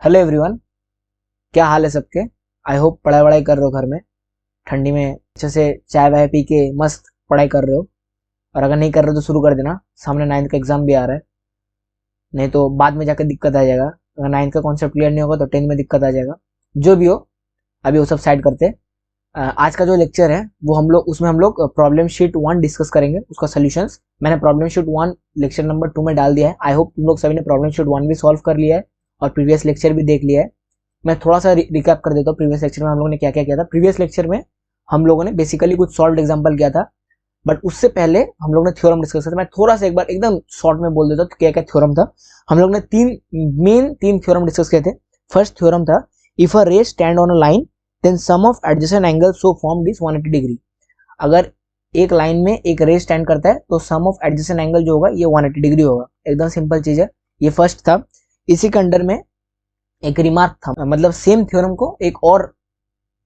Hello everyone, क्या हाल है सबके। आई होप पढ़ाई वढ़ाई कर रहे हो घर में ठंडी में अच्छे से चाय वाय पी के मस्त पढ़ाई कर रहे हो। और अगर नहीं कर रहे हो तो शुरू कर देना, सामने 9th का एग्जाम भी आ रहा है, नहीं तो बाद में जाकर दिक्कत आ जाएगा। अगर 9th का कॉन्सेप्ट क्लियर नहीं होगा तो 10th में दिक्कत आ जाएगा। जो भी हो, अभी वो सब साइड करते हैं। आज का जो लेक्चर है वो उसमें हम लोग प्रॉब्लम शीट 1 डिस्कस करेंगे, उसका सोल्यूशंस। मैंने प्रॉब्लम शीट 1 लेक्चर नंबर 2 में डाल दिया है। आई होप तुम लोग सभी ने प्रॉब्लम शीट 1 भी सॉल्व कर लिया है और प्रीवियस लेक्चर भी देख लिया है। मैं थोड़ा सा रिकैप कर देता हूँ प्रीवियस लेक्चर में हम लोगों ने क्या क्या किया था। प्रीवियस लेक्चर में हम लोगों ने बेसिकली कुछ सॉल्व एग्जांपल किया था, बट उससे पहले हम लोग ने थ्योरम डिस्कस किया था। मैं थोड़ा सा एक बार एकदम शॉर्ट में बोल देता हूँ क्या क्या थ्योरम था। हम लोग ने तीन थ्योरम डिस्कस किए थे। फर्स्ट थ्योरम था, if a ray stand on a line then sum of adjacent angle so formed is 180 degree. अगर एक लाइन में एक रे स्टैंड करता है तो सम ऑफ एडजेसेंट एंगल जो होगा ये 180 डिग्री होगा। एकदम सिंपल चीज है। ये फर्स्ट था। इसी के अंडर में एक रिमार्क था, मतलब सेम थ्योरम को एक और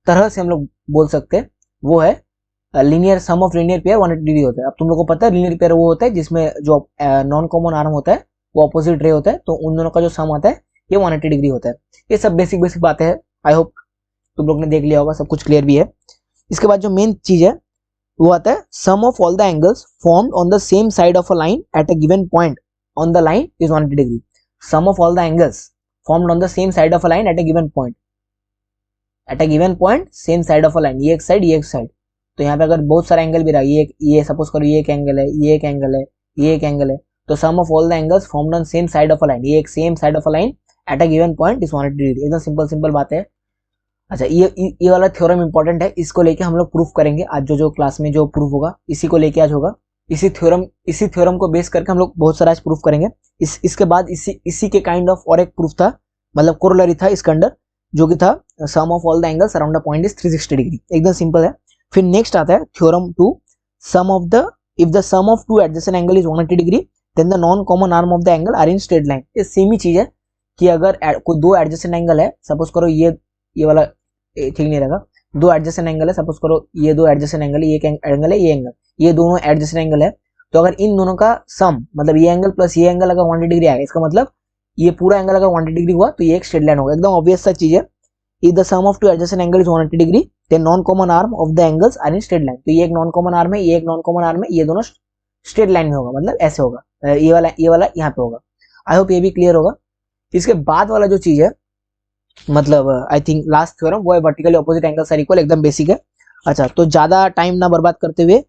तरह से हम लोग बोल सकते हैं, वो है linear sum of linear pair 180 degree होता है। अब तुम लोग को पता है लीनियर पेयर वो होता है जिसमें जो नॉन कॉमन आर्म होता है वो अपोजिट रे होता है, तो उन दोनों का जो सम आता है ये 180 डिग्री होता है। ये सब बेसिक बेसिक बातें हैं। आई होप तुम लोग ने देख लिया होगा, सब कुछ क्लियर भी है। इसके बाद जो मेन चीज है वो आता है sum of all the angles formed on the same side of a line at a given point on the line is 180 degree. Sum of all the angles formed on the same side of a line at a given point, at a given point same side of a line, ये एक side ये एक side. तो यहाँ पे अगर बहुत सारा एंगल भी रहा, ये सपोज करो ये एक एंगल है, ये एक एंगल है, ये एक एंगल है, तो sum of all the angles formed on same side of a line, ये एक same side of a line at a given point is 180 degree. एकदम सिंपल सिंपल बात है। अच्छा, ये वाला थ्योरम इंपॉर्टेंट है, इसको लेके हम लोग प्रूफ करेंगे आज। जो क्लास में जो प्रूफ होगा इसी को लेके आज होगा। इसी थ्योरम को बेस करके हम लोग बहुत सारा आज प्रूफ करेंगे। इसके बाद इसी के काइंड ऑफ और एक प्रूफ था, मतलब कोरोलरी था इसके अंदर, जो कि था sum of all the angles around the point is 360 degree. एकदम सिंपल है। फिर नेक्स्ट आता है theorem 2, sum of the if the sum of two adjacent angle is 180 degree then the non common arm of the angle are in straight line. ये same ही चीज है कि अगर कोई दो एडजेसेंट एंगल है, सपोज करो ये वाला ठीक नहीं रहेगा, दो एडजेसेंट एंगल है, सपोज करो ये दो एडजेसेंट एंगल है, ये एंगल है, ये एंगल, ये दोनों एडजेसेंट एंगल है। तो अगर इन दोनों का सम, मतलब ये एंगल प्लस ये एंगल अगर 180 डिग्री आएगा, इसका मतलब ये पूरा एंगल अगर 180 डिग्री हुआ तो ये एक स्ट्रेट लाइन होगा। एकदम ऑब्वियस सा चीज है। If the sum of two adjacent angle is 180 degree then non common arm of the angles are in straight line. तो ये एक नॉन कॉमन आर्म है, ये एक नॉन कॉमन आर्म है, ये दोनों स्ट्रेट लाइन में होगा, मतलब ऐसे होगा। ये वाला यहाँ पे होगा। आई होप ये भी क्लियर होगा। इसके बाद वाला जो चीज है, मतलब आई थिंक लास्ट थ्योरम, वो है vertically opposite angles are equal. एकदम बेसिक है। अच्छा, तो ज्यादा टाइम ना बर्बाद करते हुए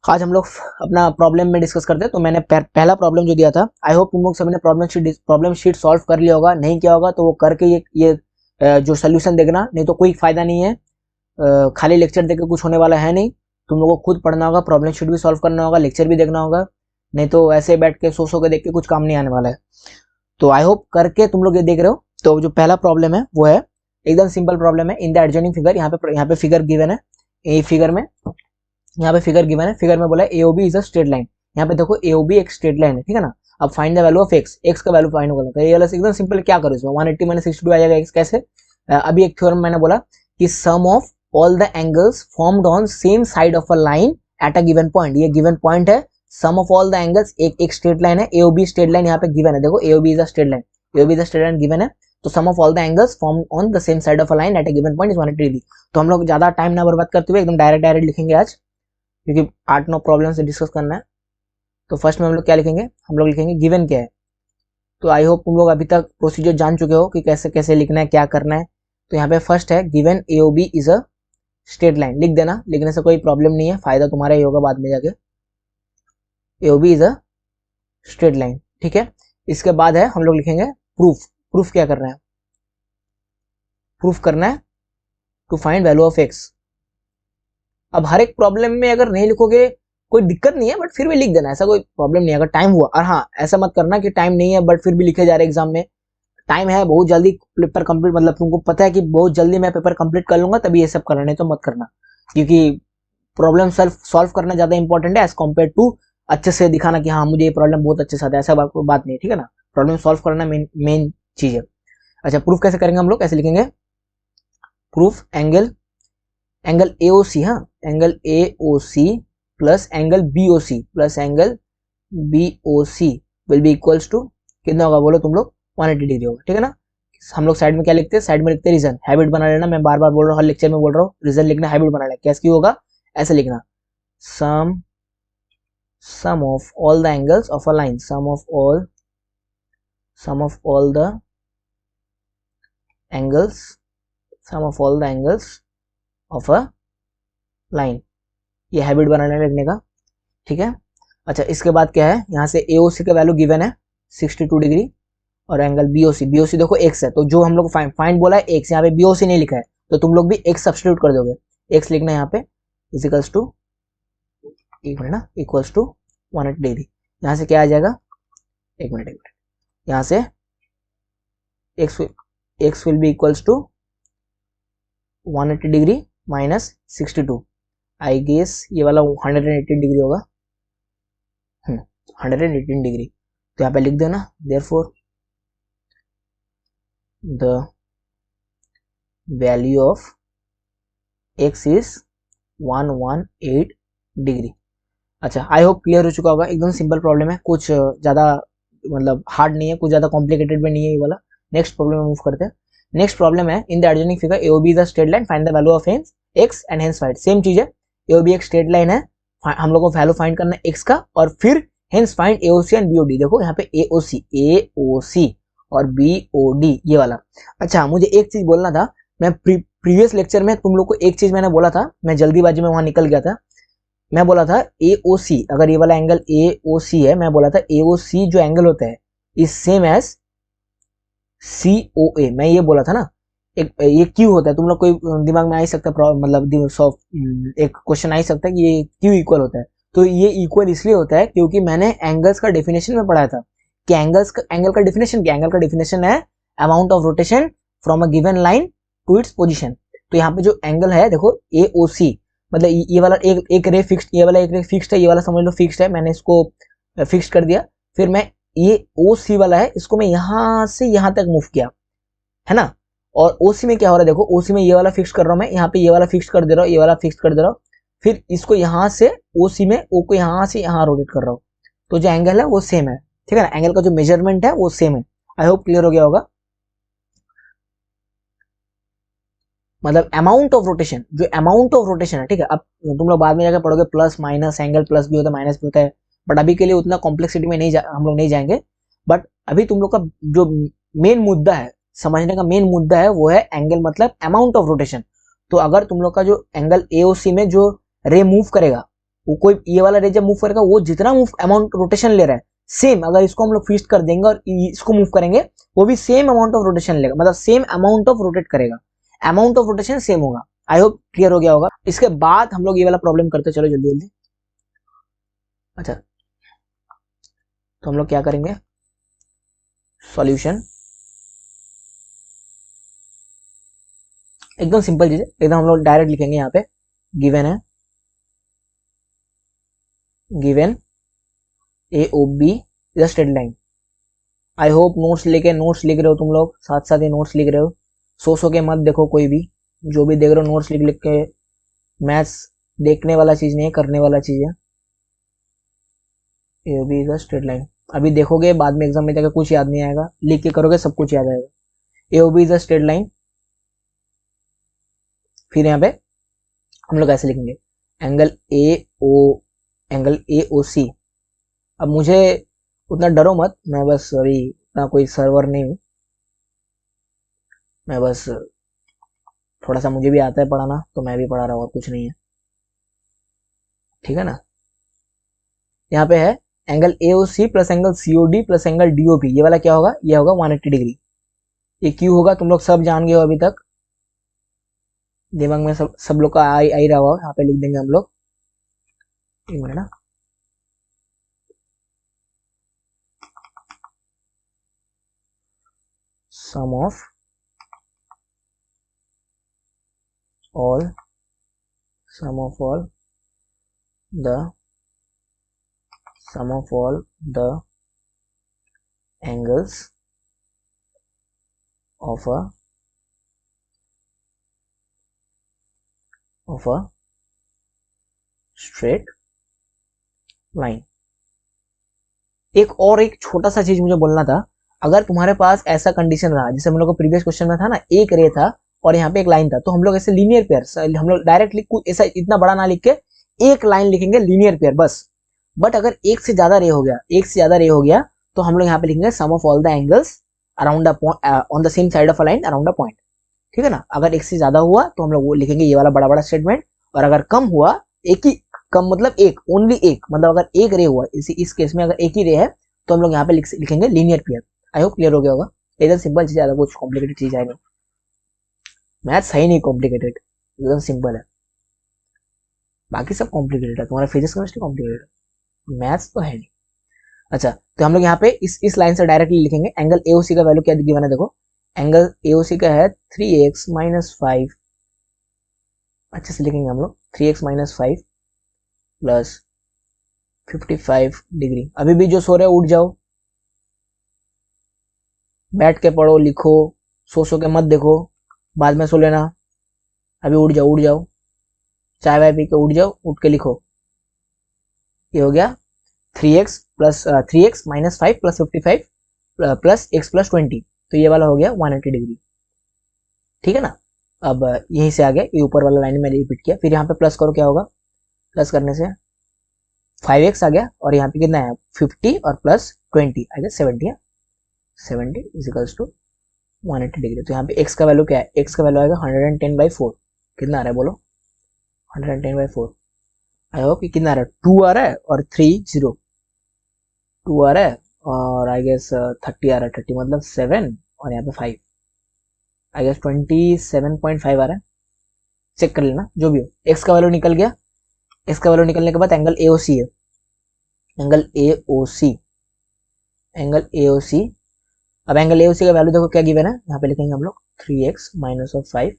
आज हम लोग अपना प्रॉब्लम में डिस्कस करते हैं। तो मैंने पहला प्रॉब्लम जो दिया था, आई होप तुम लोग सभी ने प्रॉब्लम शीट सॉल्व कर लिया होगा। नहीं किया होगा तो वो करके ये जो सोल्यूशन देखना, नहीं तो कोई फायदा नहीं है। खाली लेक्चर देकर कुछ होने वाला है नहीं। तुम लोगों को खुद पढ़ना होगा, प्रॉब्लम शीट भी सॉल्व करना होगा, लेक्चर भी देखना होगा, नहीं तो ऐसे बैठ के सो के देख के कुछ काम नहीं आने वाला है। तो आई होप करके तुम लोग ये देख रहे हो। तो जो पहला प्रॉब्लम है वो है एकदम सिंपल प्रॉब्लम है। इन द एडजॉइनिंग फिगर, यहाँ पे फिगर गिवन है। यहाँ पे फिगर गिवन है। फिगर में बोला है AOB is a straight line. यहाँ पे देखो एओबी एक स्ट्रेट लाइन है, ठीक है ना। अब find the value of x का वैल्यू फाइंड होगा। तो ये वाला एकदम सिंपल, क्या करो इसमें 180 माइनस 62 आ जाएगा एक्स। कैसे? अभी एक थ्योरम मैंने बोला कि sum of all the angles formed on same side of a line at a given point, ये गिवन पॉइंट है। Sum of all the angles, एक स्ट्रेट लाइन है, एओबी स्ट्रेट लाइन यहाँ पे गिवन है। देखो AOB is a straight line, AOB is a straight line given है। तो sum of all the angles formed on the same side of a line at a given point is 180 degree. तो हम लोग ज्यादा time ना बर्बाद करते हुए एकदम डायरेक्ट लिखेंगे आज, क्योंकि 8-9 प्रॉब्लम से डिस्कस करना है। तो फर्स्ट में हम लोग क्या लिखेंगे, हम लोग लिखेंगे गिवन क्या है। तो आई होप तुम लोग अभी तक प्रोसीजर जान चुके हो कि कैसे कैसे लिखना है, क्या करना है। तो यहाँ पे फर्स्ट है given AOB is a straight line, लिख देना। लिखने से कोई प्रॉब्लम नहीं है, फायदा तुम्हारा ही होगा बाद में जाके। AOB is a straight line, ठीक है। इसके बाद है हम लोग लिखेंगे प्रूफ क्या करना है, प्रूफ करना है to find value of x. अब हर एक प्रॉब्लम में अगर नहीं लिखोगे कोई दिक्कत नहीं है, बट फिर भी लिख देना, ऐसा कोई प्रॉब्लम नहीं है अगर टाइम हुआ। और हाँ, ऐसा मत करना कि टाइम नहीं है बट फिर भी लिखे जा रहे एग्जाम में। टाइम है, बहुत जल्दी पेपर कंप्लीट, मतलब तुमको पता है कि बहुत जल्दी मैं पेपर कंप्लीट कर लूंगा, तभी ये सब करना, नहीं तो मत करना। क्योंकि प्रॉब्लम सॉल्व करना ज्यादा इंपॉर्टेंट है एज कम्पेयर टू अच्छे से दिखाना कि हाँ मुझे ये प्रॉब्लम बहुत अच्छे से आता है। ऐसा बात नहीं है, ठीक है ना। प्रॉब्लम सॉल्व करना मेन चीज है। अच्छा, प्रूफ कैसे करेंगे हम लोग, कैसे लिखेंगे प्रूफ एंगल एओसी, हाँ angle AOC plus angle BOC plus angle BOC will be equals to कितना होगा बोलो तुम लोग, 180 डिग्री होगा, ठीक है ना। हम लोग साइड में क्या लिखते हैं, साइड में लिखते हैं रीजन। हैबिट बना लेना, मैं बार बार बोल रहा हूँ, हर लेक्चर में बोल रहा हूँ, रीजन लिखना, हैबिट बना लेना। कैसे क्यों होगा, ऐसे लिखना, sum of all the angles of a line, sum of all the angles, sum of all the angles of a line. ये हैबिट बनाना लिखने का, ठीक है। अच्छा, इसके बाद क्या है, यहाँ से AOC का वैल्यू गिवन है 62 डिग्री, और एंगल BOC देखो x है, तो जो हम लोग फाइंड बोला है x, यहाँ पे BOC नहीं लिखा है, तो तुम लोग भी x सब्स्टिट्यूट कर दोगे। x लिखना है यहाँ पे, इजिकल्स टू, एक मिनट ना, इक्वल्स टू 180 डिग्री। यहाँ से क्या आ जाएगा, एक मिनट, यहाँ से x will be equals to 180 degree minus 62, I guess ये वाला 118 डिग्री होगा, 118 डिग्री। तो यहाँ पे लिख देना, therefore the value of x is 118 degree. अच्छा, आई होप क्लियर हो चुका होगा, एकदम सिंपल प्रॉब्लम है, कुछ ज़्यादा मतलब हार्ड नहीं है, कुछ ज़्यादा कॉम्प्लिकेटेड भी नहीं है ये वाला। नेक्स्ट प्रॉब्लम में मूव करते हैं। नेक्स्ट प्रॉब्लम है, in the adjoining figure AOB is a straight line, find the value of x and hence find. Same चीज है, AOB एक स्ट्रेट लाइन है, हम लोग को वैल्यू फाइंड करना है x का, और फिर hence find AOC and BOD। देखो यहाँ पे AOC और BOD ये वाला। अच्छा, मुझे एक चीज बोलना था, मैं प्रीवियस लेक्चर में तुम लोग को एक चीज मैंने बोला था, मैं जल्दीबाजी में वहां निकल गया था। मैं बोला था AOC, अगर ये वाला एंगल AOC है, मैं बोला था AOC जो एंगल होता है इज सेम एज COA, मैं ये बोला था ना। ये क्यों होता है, तुम लोग कोई दिमाग में आ ही सकता है, मतलब एक क्वेश्चन आ ही सकता है कि ये क्यों इक्वल होता है। तो ये इक्वल इसलिए होता है क्योंकि मैंने एंगल्स का डेफिनेशन में पढ़ाया था कि एंगल का डेफिनेशन क्या, एंगल का डेफिनेशन है amount of rotation from a given line to its position. तो यहाँ पे जो एंगल है देखो AOC, मतलब ये वाला एक रे फिक्स्ड, ये वाला एक रे फिक्स्ड है, ये वाला समझ लो फिक्स्ड है, मैंने इसको फिक्स कर दिया। फिर मैं ये OC वाला है, इसको मैं यहां से यहां तक मूव किया, है ना। और OC में क्या हो रहा है, देखो OC में ये वाला फिक्स कर रहा हूं मैं, यहाँ पे ये वाला फिक्स कर दे रहा हूँ, ये वाला फिक्स कर दे रहा हूँ, फिर इसको यहां से OC में O को यहां से यहां रोटेट कर रहा हूँ, तो जो एंगल है वो सेम है, ठीक है ना। एंगल का जो मेजरमेंट है वो सेम है। आई होप क्लियर हो गया होगा। मतलब अमाउंट ऑफ रोटेशन, जो अमाउंट ऑफ रोटेशन है, ठीक है। अब तुम लोग बाद में जाकर पढ़ोगे प्लस माइनस, एंगल प्लस भी होता है माइनस भी होता है, बट अभी के लिए उतना कॉम्प्लेक्सिटी में हम लोग नहीं जाएंगे। बट अभी तुम लोग का जो मेन मुद्दा है, समझने का मेन मुद्दा है, वो है एंगल मतलब अमाउंट ऑफ रोटेशन। तो अगर तुम लोग का जो एंगल AOC में जो रे मूव करेगा, वो कोई ये वाला रे जब मूव करेगा, वो जितना मूव अमाउंट रोटेशन ले रहा है, सेम अगर इसको हम लोग फिक्स कर देंगे और इसको मूव करेंगे, वो भी सेम अमाउंट ऑफ रोटेशन लेगा, मतलब सेम अमाउंट ऑफ रोटेट करेगा, अमाउंट ऑफ रोटेशन सेम होगा। आई होप क्लियर हो गया होगा। इसके बाद हम लोग ये वाला प्रॉब्लम करते, चलो जल्दी जल्दी। अच्छा, तो हम लोग क्या करेंगे, सॉल्यूशन एकदम सिंपल चीज है, एकदम हम लोग डायरेक्ट लिखेंगे। यहाँ पे गिवन है, given AOB is a straight line. I hope notes लिख रहे हो तुम लोग, साथ साथ ही नोट्स लिख रहे हो, सो के मत देखो, कोई भी जो भी देख रहे हो नोट्स लिख के। मैथ्स देखने वाला चीज नहीं है, करने वाला चीज है। AOB is a straight line, अभी देखोगे बाद में एग्जाम में जाकर कुछ याद नहीं आएगा, लिख के करोगे सब कुछ याद आएगा। AOB is a straight line, फिर यहाँ पे हम लोग ऐसे लिखेंगे, एंगल AOC। अब मुझे उतना डरो मत, मैं बस अभी इतना कोई सर्वर नहीं हूँ, मैं बस थोड़ा सा मुझे भी आता है पढ़ाना, तो मैं भी पढ़ा रहा हूँ, और कुछ नहीं है, ठीक है ना। यहाँ पे है angle AOC plus angle COD plus angle DOP, ये वाला क्या होगा, ये होगा 180 डिग्री। ये क्यों होगा तुम लोग सब जान गए हो अभी तक, दिमाग में सब लोग का आई रहा होगा। यहाँ पे लिख देंगे हम लोग, एक मिनट ना, sum of all the sum of all the angles of a straight line। एक छोटा सा चीज मुझे बोलना था, अगर तुम्हारे पास ऐसा कंडीशन रहा, जैसे हम लोग को प्रीवियस क्वेश्चन में था ना, एक रे था और यहाँ पे एक लाइन था, तो हम लोग ऐसे लीनियर पेयर, हम लोग डायरेक्टली ऐसा इतना बड़ा ना लिख के एक लाइन लिखेंगे लीनियर पेयर बस। बट अगर एक से ज्यादा रे हो गया, तो हम लोग यहाँ पे लिखेंगे sum of all the angles around on the same side of a line around a point. ठीक है ना। अगर एक से ज्यादा हुआ तो हम लोग वो लिखेंगे ये वाला बड़ा बड़ा स्टेटमेंट, और अगर कम हुआ, एक ही, कम मतलब एक, ओनली एक, मतलब अगर एक रे हुआ, इस केस में अगर एक ही रे है तो हम लोग यहाँ पे लिखेंगे लीनियर पेयर। आई होप क्लियर हो गया होगा। एकदम सिंपल चीज, ज्यादा कुछ कॉम्प्लिकेटेड चीज है नहीं। मैथ सही नहीं कॉम्प्लिकेटेड, एकदम सिंपल है। बाकी सब कॉम्प्लिकेटेड है, तुम्हारा फिजिक्स केमिस्ट्री कॉम्प्लिकेटेड है, मैथ्स तो है नहीं। अच्छा, तो हम लोग यहाँ पे इस लाइन से डायरेक्टली लिखेंगे एंगल एओसी का वैल्यू क्या गिवन है, देखो एंगल एओसी का है 3x - 5। अच्छे से लिखेंगे हम लोग 3x - 5 प्लस 55 डिग्री। अभी भी जो सो रहे उठ जाओ, बैठ के पढ़ो लिखो, सो के मत देखो, बाद में सो लेना। अभी उठ जाओ, चाय वाय पी के उठ जाओ, उठ के लिखो। ये हो गया 3x - 5 plus 55 plus x plus 20, तो ये वाला हो गया 180 डिग्री। ठीक है ना। अब यहीं से आ गया, ये ऊपर वाला लाइन मैंने रिपीट किया, फिर यहाँ पे प्लस करो, क्या होगा, प्लस करने से 5x आ गया, और यहाँ पे कितना है 50 और प्लस 20 आ गया 70 है। 70 इजिकल्स टू 180 डिग्री। तो यहाँ पे x का वैल्यू क्या है, x का वैल्यू आएगा 110/4। कितना आ रहा है बोलो, 110/4। आई होप कि कितना आ रहा है, 2 आ रहा है और 3 0, 2 आ रहा है और आई गेस 30 आ रहा है, 30 मतलब 7 और यहाँ पे 5, आई गेस 27.5 आ रहा है। चेक कर लेना जो भी हो। x का वैल्यू निकल गया। x का वैल्यू निकलने के बाद एंगल AOC है, एंगल AOC। अब एंगल AOC का वैल्यू देखो क्या गिवन है, यहाँ पे लिखेंगे हम लोग 3x - 5।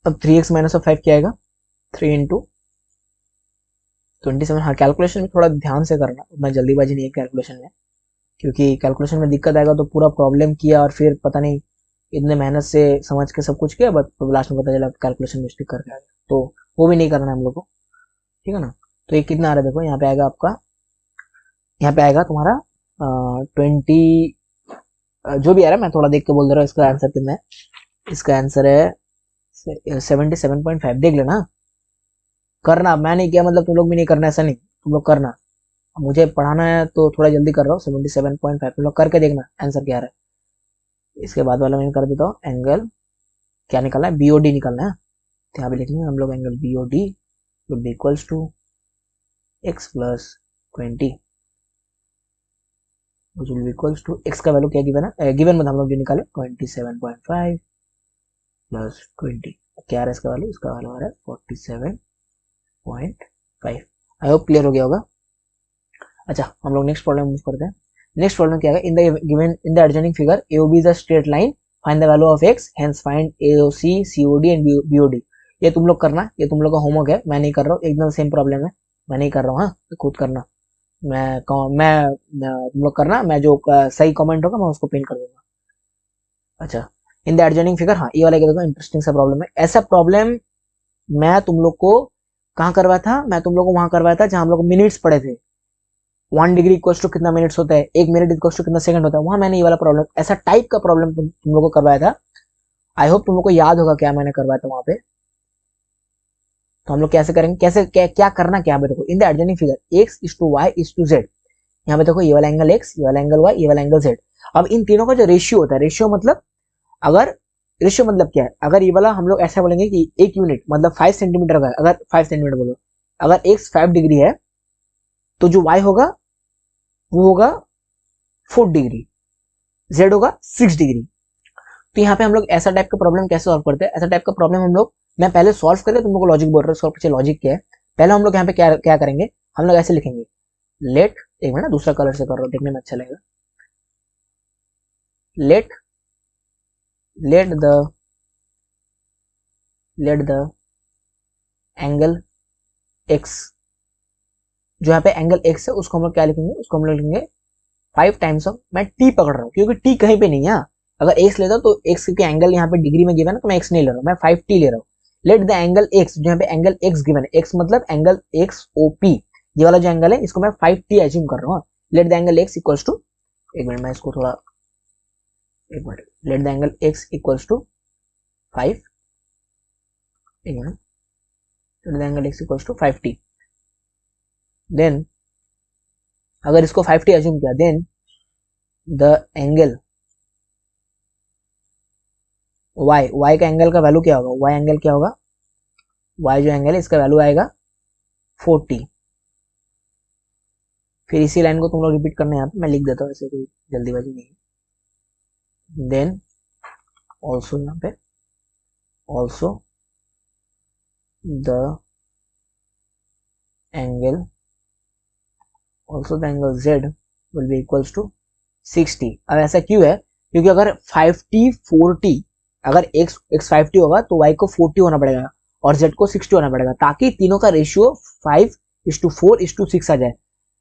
अब 3x - 5 क्या आएगा, 3 × 27। हाँ, कैलकुलेशन में थोड़ा ध्यान से करना, उतना जल्दीबाजी नहीं है कैलकुलेशन में, क्योंकि कैलकुलेशन में दिक्कत आएगा तो पूरा प्रॉब्लम किया और फिर पता नहीं इतने मेहनत से समझ के सब कुछ किया, बट लास्ट में पता चला कैलकुलेशन मिस्टेक करके आ गया, तो वो भी नहीं करना है हम लोग को। ठीक है ना। तो ये कितना आ रहा है देखो, यहाँ पे आएगा आपका, यहाँ पे आएगा तुम्हारा 20, जो भी आ रहा है मैं थोड़ा देख के बोल दे रहा हूँ। इसका आंसर कितना है, इसका आंसर है 77.5। देख लेना, करना, मैं नहीं किया मतलब तुम लोग भी नहीं करना, ऐसा नहीं, तुम लोग करना। मुझे पढ़ाना है तो थोड़ा जल्दी कर रहा हूँ। 77.5 तुम लोग करके देखना आंसर क्या आ रहा है। इसके बाद वाला मैं कर देता हूँ, एंगल क्या निकालना है, BOD निकालना है। तो यहाँ पे लिखेंगे हम लोग angle BOD will be equals to x plus 20, which will be equals to x का वैल्यू क्या गिवन है, गिवन में हम लोग जो निकाले 27.5 प्लस 20, क्या आ रहा है इसका वैल्यू, इसका वैल्यू आ रहा है 47.5। आई होप क्लियर हो गया होगा। अच्छा, हम लोग नेक्स्ट प्रॉब्लम मूव करते हैं। नेक्स्ट प्रॉब्लम क्या है, in the adjoining figure AOB is a straight line, find the value of x, hence find AOC, COD and BOD। ये तुम लोग करना, ये तुम लोग का होमवर्क है, मैं नहीं कर रहा हूँ, एकदम सेम प्रॉब्लम है, मैं नहीं कर रहा हूँ। हाँ, खुद करना, मैं तुम लोग करना, मैं जो सही कमेंट होगा मैं उसको पिन कर दूंगा। अच्छा, इन द एडजॉइनिंग फिगर, हाँ ये वाला क्या, इंटरेस्टिंग सा प्रॉब्लम है। ऐसा प्रॉब्लम मैं तुम लोग को कहाँ करवाया था, मैं तुम लोग को वहां करवाया था जहां हम लोग मिनट्स पढ़े थे। 1 डिग्री इक्वल्स टू कितना मिनट्स होता है, 1 मिनट इक्वल्स टू कितना सेकंड होता है, वहां मैंने ये वाला प्रॉब्लम, ऐसा टाइप का प्रॉब्लम तुम लोग को करवाया था। आई होप तुम लोग को याद होगा क्या मैंने करवाया था वहां पे। तो हम लोग कैसे करेंगे, कैसे क्या करना, क्या देखो, in the adjoining figure x is to y is to z। यहाँ पे देखो ये वाला एंगल x, ये वाला एंगल y, ये वाला एंगल z। अब इन तीनों का जो रेशियो होता है, रेशियो मतलब क्या है, अगर ये वाला हम लोग ऐसा बोलेंगे कि 1 यूनिट मतलब 5 सेंटीमीटर का, अगर 5 सेंटीमीटर बोलो, अगर x 5 डिग्री है तो जो y होगा वो होगा 4 डिग्री, z होगा 6 डिग्री। तो यहाँ पे हम लोग ऐसा टाइप का प्रॉब्लम कैसे सॉल्व करते हैं, ऐसा टाइप का प्रॉब्लम हम लोग, मैं पहले सॉल्व करके तुम लोग को लॉजिक बोल रहा हूँ, उसका पीछे लॉजिक क्या है। पहले हम लोग यहाँ पे क्या करेंगे, हम लोग ऐसे लिखेंगे, लेट, एक मिनट दूसरा कलर से कर रहा हूँ, देखने में अच्छा लगेगा। लेट द एंगल x, जो यहाँ पे एंगल x है उसको हम लोग क्या लिखेंगे, उसको हम लोग लिखेंगे 5 टाइम्स ऑफ, मैं t पकड़ रहा हूँ क्योंकि t कहीं पे नहीं है। अगर x लेता तो x के एंगल यहाँ पे डिग्री में गिवन है तो मैं x नहीं ले रहा हूँ, मैं 5t ले रहा हूँ। लेट द एंगल x, जो यहाँ पे एंगल x गिवन है, x मतलब एंगल XOP, ये वाला जो एंगल है इसको मैं 5t एज्यूम कर रहा हूँ। Let the angle x equals to, एक मिनट मैं इसको थोड़ा, एक minute, let the angle x equals to 5, एक minute, let the angle x equals to 5t। Then अगर इसको 5t एज्यूम किया, देन द एंगल y का एंगल का वैल्यू क्या होगा, y एंगल क्या होगा, y जो एंगल है इसका वैल्यू आएगा 40। फिर इसी लाइन को तुम लोग रिपीट करना है, यहाँ पे मैं लिख देता हूँ, ऐसे कोई जल्दीबाजी नहीं है। देन ऑल्सो, यहाँ पे also the angle z will be equals to 60। अब ऐसा क्यों है, क्योंकि अगर 5t 4t, अगर x 5t होगा तो y को 40 होना पड़ेगा और z को 60 होना पड़ेगा, ताकि तीनों का रेशियो 5:4:6 आ जाए।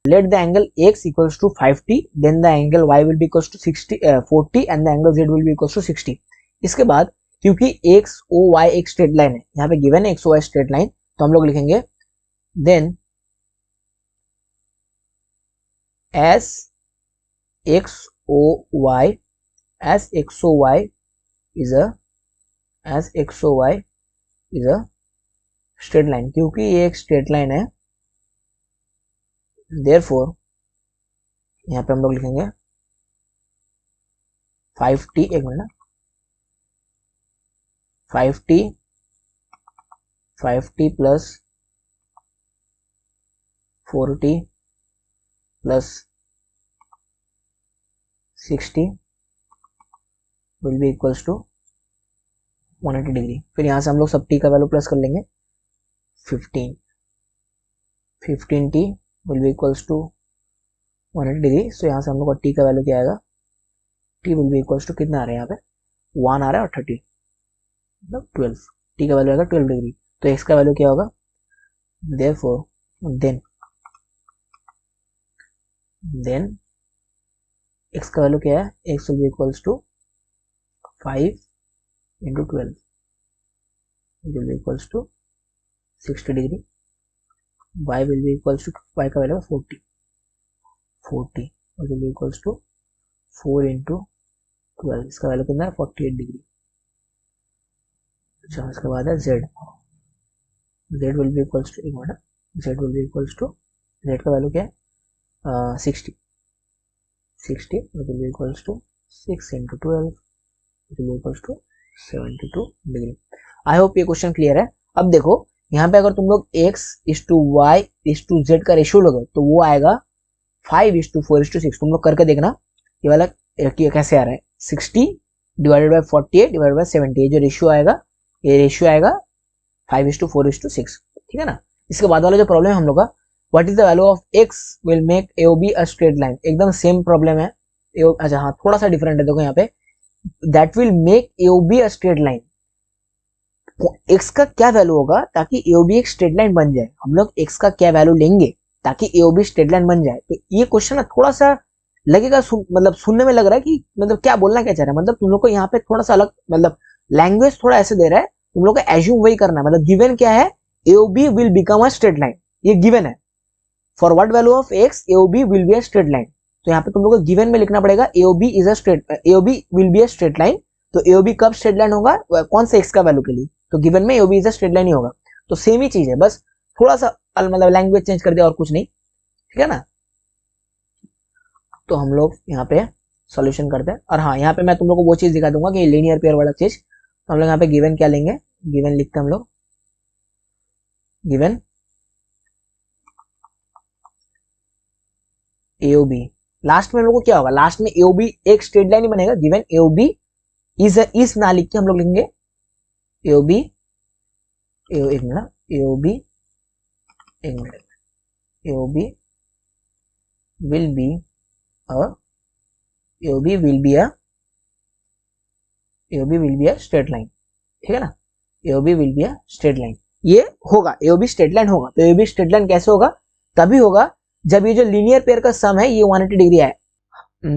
Let the angle x equals to 5t, then the angle y will be equals to 40 and the angle z will be equals to 60। इसके बाद क्योंकि x o y एक स्ट्रेट लाइन है, यहाँ पे गिवन है x o y straight line, तो हम लोग लिखेंगे then as x o y is a straight line, क्योंकि ये एक स्ट्रेट लाइन है, देयरफॉर यहाँ पे हम लोग लिखेंगे 5t, एक minute, 5t plus 4t plus 60 will be equals to 180 degree. फिर यहाँ से हम लोग सब t का वैल्यू प्लस कर लेंगे, 15t will be equals to 180 degree. So यहाँ से हम लोग का t का वैल्यू क्या आएगा, t will be equals to कितना आ रहा है, यहाँ पे 1 आ रहा है और 30 मतलब 12, t का वैल्यू आएगा 12 डिग्री। तो x का वैल्यू क्या होगा, देयरफॉर देन x का वैल्यू क्या है, x will be equals to 5 into 12 will be equals to 60 degree. y will be equals to, y का value 40 will be equals to 4 into 12, इसका वैल्यू कितना है 48 डिग्री। अच्छा, इसके बाद है z will be equals to, एक minute, z will be equals to, z का वैल्यू क्या है 60 will be equals to 6 into 12 will be equals to 72 degree. I hope ये क्वेश्चन क्लियर है। अब देखो यहाँ पे अगर तुम लोग x:y:z का रेशियो लोगे तो वो आएगा 5:4:6। तुम लोग करके देखना ये वाला कैसे आ रहा है, 60 डिवाइडेड बाय 48 डिवाइडेड बाय 70, ये जो रेशियो आएगा, ये रेशियो आएगा 5:4:6, ठीक है ना। इसके बाद वाला जो प्रॉब्लम है हम लोग का, what is the value of x will make AOB a straight line, एकदम सेम प्रॉब्लम है। अच्छा हाँ, थोड़ा सा डिफरेंट है, देखो यहाँ पे that will make AOB a straight line। x का क्या वैल्यू होगा ताकि AOB एक स्ट्रेट लाइन बन जाए, हम लोग x का क्या वैल्यू लेंगे ताकि AOB स्ट्रेट लाइन बन जाए। तो ये क्वेश्चन थोड़ा सा लगेगा मतलब सुनने में लग रहा है कि मतलब क्या बोलना क्या चाह रहा है, मतलब तुम लोग को यहाँ पे थोड़ा सा अलग, मतलब लैंग्वेज थोड़ा ऐसे दे रहा है, तुम लोग को एज्यूम वही करना है। मतलब गिवन क्या है, AOB will become a straight line, ये गिवन है। For what value of x AOB will be a straight line, तो यहाँ पे तुम लोग को गिवन में लिखना पड़ेगा AOB will be a straight line. तो AOB कब स्ट्रेट लाइन होगा, कौन से x का वैल्यू के लिए, तो गिवन में AOB is a straight line ही होगा। तो सेम ही चीज है, बस थोड़ा सा मतलब लैंग्वेज चेंज कर दिया और कुछ नहीं, ठीक है ना। तो हम लोग यहाँ पे सॉल्यूशन करते हैं। और हाँ, यहाँ पे मैं तुम लोग को वो चीज दिखा दूंगा कि लीनियर पेयर वाला चीज। तो हम लोग यहाँ पे गिवन क्या लेंगे, गिवन लिखते हैं हम लोग, गिवन AOB, लास्ट में हम लोग को क्या होगा, लास्ट में AOB एक स्ट्रेट लाइन ही बनेगा। गिवन AOB इस ना लिख के हम लोग लिखेंगे AOB एक minute, AOB will be a straight line, ठीक है ना। AOB will be a straight line, ये होगा, AOB स्ट्रेट लाइन होगा। तो AOB स्ट्रेट लाइन कैसे होगा, तभी होगा जब ये जो लीनियर पेयर का सम है ये 180 डिग्री आए।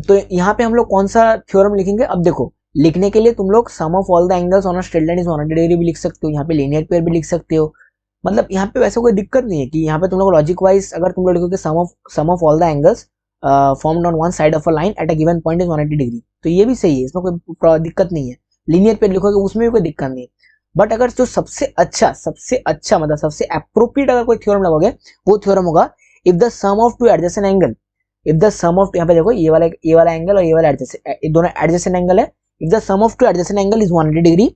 तो यहाँ पे हम लोग कौन सा थ्योरम लिखेंगे, अब देखो लिखने के लिए तुम लोग sum of all the angles on a straight line is 180 degree भी लिख सकते हो, यहाँ पे लीनियर पेयर भी लिख सकते हो, मतलब यहाँ पे वैसे कोई दिक्कत नहीं है कि यहाँ पे तुम लोग लॉजिक वाइज अगर तुम लोग लिखोगे sum of all the angles formed on one side of a line at a given point is 180 degree, तो ये भी सही है, इसमें कोई दिक्कत नहीं है। लीनियर पे लिखोगे उसमें भी कोई दिक्कत नहीं है। बट अगर जो सबसे अच्छा मतलब सबसे अप्रोप्रिएट अगर कोई थ्योरम लगोगे वो थ्योरम होगा if the sum of two adjacent angle, if the sum of, यहाँ पे देखो ये वाला एंगल और ये वाला एडजेसेंट, दोनों एडजेसेंट एंगल है। If the sum of two adjacent angle is 180 degree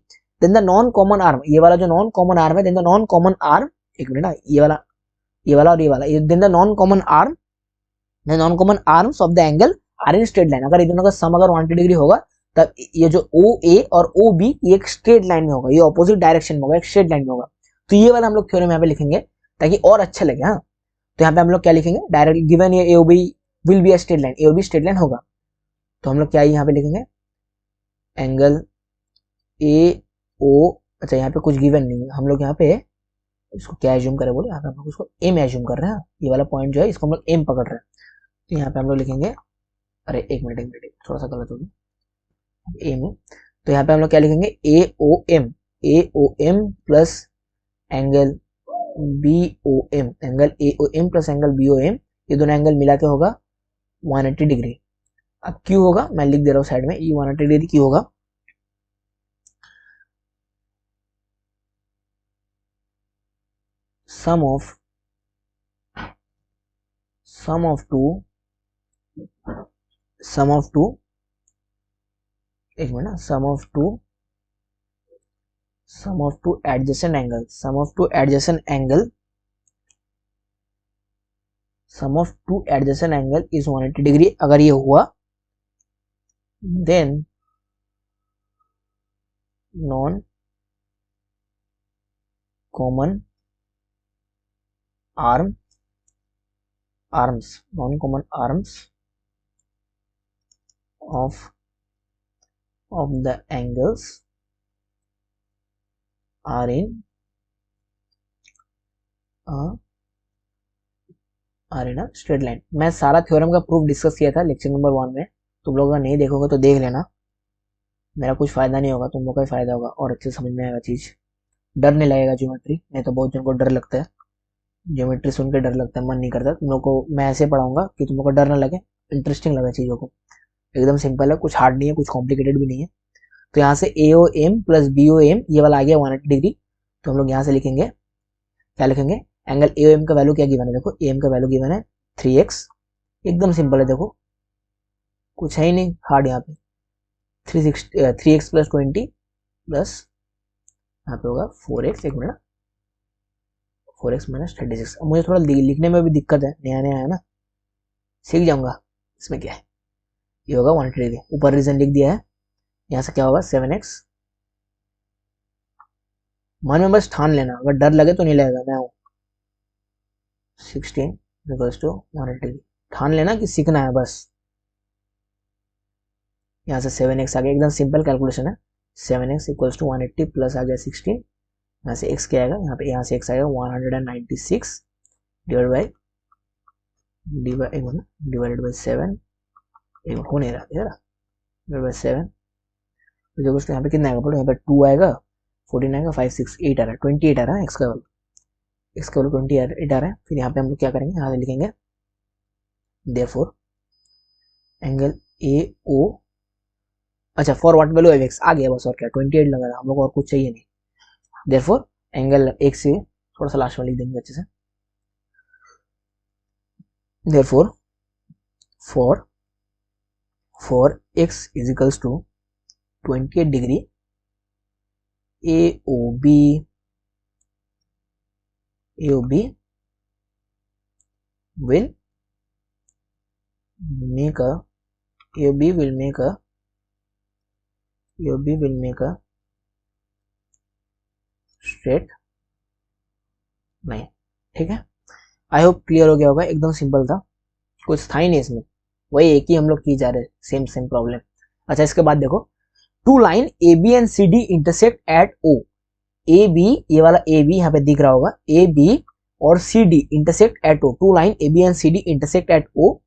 then the non common arm, ये वाला जो नॉन कॉमन आर्म है, then the non common arm, एक मिनट ना, ये वाला और ये वाला, then the non common arm, the non common arms of the angle are in straight line. अगर इन दोनों का सम अगर 180 डिग्री होगा तब ये जो ओ ए और ओ बी ये एक स्ट्रेट लाइन में होगा, ये ऑपोजिट डायरेक्शन में होगा, एक स्ट्रेट लाइन में होगा। तो ये वाला हम लोग थ्योरम यहाँ पे लिखेंगे ताकि और अच्छा लगे। हाँ, तो यहाँ पे हम लोग क्या लिखेंगे, direct given A O B will be a straight line, A O B straight line होगा, तो हम लोग क्या यहाँ पे लिखेंगे एंगल ए ओ, अच्छा यहाँ पे कुछ गिवन नहीं है, हम लोग यहाँ पे इसको क्या एज्यूम करें बोले, यहाँ पे हम लोग इसको एम एज्यूम कर रहे हैं। ये वाला पॉइंट जो है इसको हम लोग एम पकड़ रहे हैं, तो यहाँ पे हम लोग लिखेंगे, अरे एक मिनट थोड़ा सा गलत हो गया, एम है, तो यहाँ पे हम लोग क्या लिखेंगे A O M plus angle B O M, angle A O M plus angle B O M, ये दोनों एंगल मिला के होगा 180 डिग्री। अब क्यों होगा मैं लिख दे रहा हूँ साइड में, ये 180 डिग्री क्यों होगा, सम ऑफ टू एक मिनट ना, sum of two adjacent angle, sum of two adjacent angle is 180 degree. अगर ये हुआ then non common arms of the angles are in a straight line। मैं सारा थ्योरम का प्रूफ डिस्कस किया था लेक्चर नंबर 1 में, तुम लोग अगर नहीं देखोगे तो देख लेना, मेरा कुछ फायदा नहीं होगा, तुम लोग का ही फायदा होगा और अच्छे समझ में आएगा चीज, डर नहीं लगेगा ज्योमेट्री, नहीं तो बहुत जन को डर लगता है, ज्योमेट्री सुन के डर लगता है, मन नहीं करता। तुम लोग को मैं ऐसे पढ़ाऊंगा कि तुम लोग को डर ना लगे, इंटरेस्टिंग लगे चीजों को, एकदम सिंपल है, कुछ हार्ड नहीं है, कुछ कॉम्प्लिकेटेड भी नहीं है। तो यहाँ से A O M plus B O M ये वाला आ गया 180 डिग्री, तो हम लोग यहाँ से लिखेंगे, क्या लिखेंगे, एंगल ए ओ एम का वैल्यू क्या गिवन है, देखो ए एम का वैल्यू गिवन है 3x, एकदम सिंपल है, देखो कुछ है ही नहीं हार्ड यहाँ पे, 3x प्लस 20 प्लस यहाँ पे होगा 4x, एक मिनट, 4x माइनस 36। अब मुझे थोड़ा लिखने में भी दिक्कत है, नया नया है ना, सीख जाऊंगा, इसमें क्या है, ये होगा 180 डिग्री, ऊपर रीजन लिख दिया है। यहाँ से क्या होगा 7x, मन में बस ठान लेना, अगर डर लगे तो नहीं लगेगा, मैं हूँ 16 इक्वल्स टू 180 डिग्री, ठान लेना कि सीखना है बस। यहाँ से 7x आ गया, एकदम सिंपल कैलकुलेशन है, 7x इक्वल्स टू 180 प्लस आ गया 16, यहाँ से x क्या आएगा, यहाँ से x आएगा 196 डिवाइडेड बाई 7, हो नहीं रहा डिवाइड बाई 7, तो जब उसको यहाँ पे कितना आएगा बोलो, यहाँ पे 2 आएगा, 14 आएगा, 5 6 8 आ रहा है, 28 आ रहा है, x का वैल्यू 28 आ रहा है। फिर यहाँ पे हम लोग क्या करेंगे, यहाँ से लिखेंगे देयरफॉर एंगल ए ओ, अच्छा for what value of x आ गया बस, और क्या 28 लगा रहा, हम लोग और कुछ चाहिए नहीं। देयरफॉर एंगल x से थोड़ा सा लास्ट में लिख देंगे अच्छे से, therefore for x is equals to 28 degree AOB will make a straight line। ठीक है, आई होप क्लियर हो गया होगा, एकदम सिंपल था, कुछ था ही नहीं इसमें, वही एक ही हम लोग की जा रहे, सेम प्रॉब्लम। अच्छा इसके बाद देखो, two line A B and C D intersect at O, A B, ये वाला ए बी यहाँ पे दिख रहा होगा, ए बी और C D intersect at O, two line A B and C D intersect at O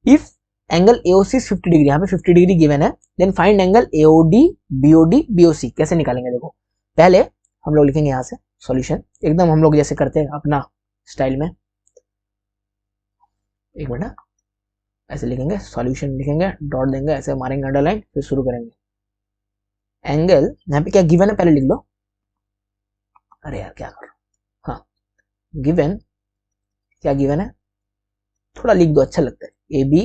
if angle AOC 50 degree, यहाँ पे 50 डिग्री गिवन है, then find angle AOD BOD BOC. कैसे निकालेंगे देखो, पहले हम लोग लिखेंगे यहाँ से सॉल्यूशन एकदम हम लोग जैसे करते हैं अपना स्टाइल में। एक मिनट, ऐसे लिखेंगे, सॉल्यूशन लिखेंगे, डॉट देंगे, ऐसे मारेंगे अंडरलाइन, फिर शुरू करेंगे। एंगल यहाँ पे क्या गिवन है पहले लिख लो। अरे यार क्या कर, हाँ गिवन, क्या गिवन है थोड़ा लिख दो, अच्छा लगता है। ए बी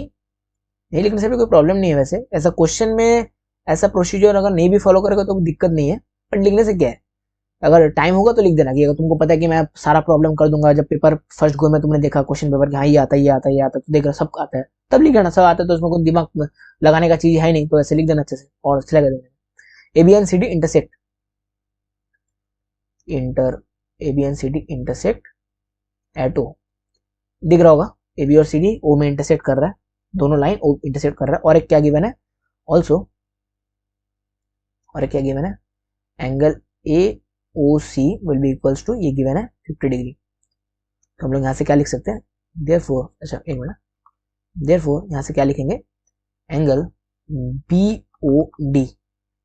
नहीं लिखने से भी कोई प्रॉब्लम नहीं है वैसे, ऐसा क्वेश्चन में ऐसा प्रोसीजर अगर नहीं भी फॉलो करेगा तो दिक्कत नहीं है, बट लिखने से क्या है, अगर टाइम होगा तो लिख देना कि अगर तुमको पता है कि मैं सारा प्रॉब्लम कर दूंगा, जब पेपर फर्स्ट गो में तुमने देखा क्वेश्चन पेपर कि हाँ ये आता है ये आता है ये आता है, तो देख रहा सब आता है, तब लिख देना। सब आता है तो उसमें कोई दिमाग लगाने का चीज है नहीं, तो ऐसे लिख देना अच्छे से और अच्छा लगेगा। A B and C D intersect, A B and C D intersect at O, दिख रहा होगा ए बी और सी डी ओ में इंटरसेक्ट कर रहा है, दोनों लाइन ओ इंटरसेक्ट कर रहा है। और एक क्या गिवन है ऑल्सो, और एक क्या गिवन है, angle A O C will be equals to, ये गिवन है 50 डिग्री। तो हम लोग यहाँ से क्या लिख सकते हैं, देयरफॉर, अच्छा एक मिनट, देयरफॉर यहाँ से क्या लिखेंगे, एंगल बी ओ डी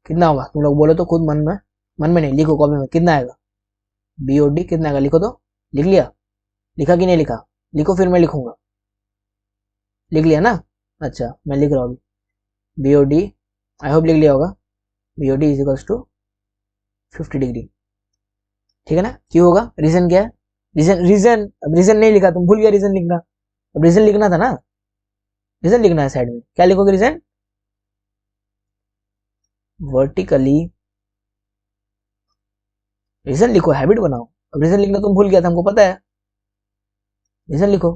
कितना होगा, तुम लोग बोलो तो खुद मन में नहीं, लिखो कॉपी में, कितना आएगा बी ओ डी, कितना आएगा लिखो तो। लिख लिया, लिखा कि नहीं लिखा, लिखो फिर मैं लिखूंगा। लिख लिया ना, अच्छा मैं लिख रहा हूँ अभी, B O D, I hope लिख लिया होगा, B O D is equals to 50 degree, ठीक है ना। क्यों होगा, रीजन क्या है, रीजन अब रीजन नहीं लिखा, तुम भूल गया रीजन लिखना, अब रीजन लिखना था ना, रीजन लिखना है साइड में, क्या लिखोगे रीजन, वर्टिकली, रीजन लिखो, हैबिट बनाओ। अब रीजन लिखना तुम भूल गया था, हमको पता है, रीजन लिखो,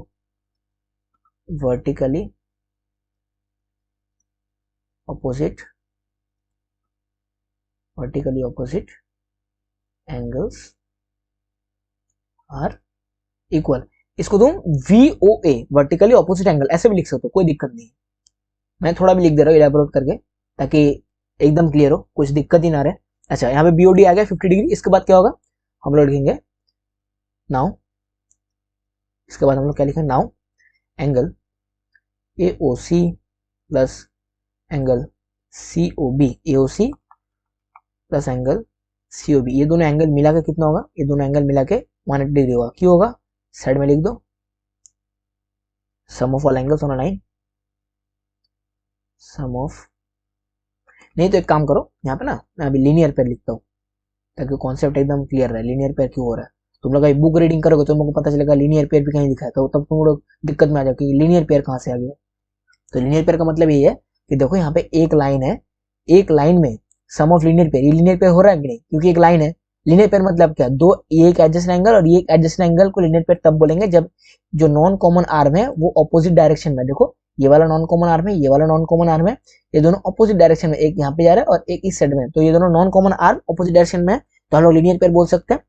vertically opposite, vertically opposite angles are equal, इसको तुम VOA वर्टिकली ऑपोजिट एंगल ऐसे भी लिख सकते हो, कोई दिक्कत नहीं है। मैं थोड़ा भी लिख दे रहा हूँ इलेबोरेट करके, ताकि एकदम क्लियर हो, कुछ दिक्कत ही ना रहे। अच्छा यहाँ पे BOD आ गया 50 डिग्री, इसके बाद क्या होगा, हम लोग लिखेंगे नाउ, इसके बाद हम लोग क्या लिखेंगे, now angle AOC plus angle COB, AOC plus angle COB, ये दोनों एंगल मिला के कितना होगा, ये दोनों एंगल मिला के 180 डिग्री होगा। क्यों होगा, साइड में लिख दो, sum of all angles on a line, sum of, नहीं तो एक काम करो यहाँ पे ना, मैं अभी लीनियर पेयर लिखता हूँ ताकि कॉन्सेप्ट एकदम क्लियर रहे, लीनियर पेयर क्यों हो रहा है। तुम लोग अभी बुक रीडिंग करोगे तो तुम लोग को पता चलेगा लीनियर पेयर भी कहीं लिखा है, तो तब तुम लोग दिक्कत में आ जाओ कि लीनियर पेयर कहाँ से आ गया। तो लीनियर पेयर का मतलब ये है कि देखो यहाँ पे एक लाइन है, एक लाइन में सम ऑफ लीनियर पेयर, ये लीनियर पेयर हो रहा है कि नहीं, क्योंकि एक लाइन है। लीनियर पेयर मतलब क्या, दो, ये एक एडजेसेंट एंगल और ये एक एडजेसेंट एंगल को लीनियर पेयर तब बोलेंगे जब जो नॉन कॉमन आर्म है वो ऑपोजिट डायरेक्शन में, देखो ये वाला नॉन कॉमन आर्म है, ये वाला नॉन कॉमन आर्म है, ये दोनों ऑपोजिट डायरेक्शन में, एक यहाँ पे जा रहा है और एक इस साइड में, तो ये दोनों non common arm opposite direction में है, तो हम लोग लीनियर पेयर बोल सकते हैं।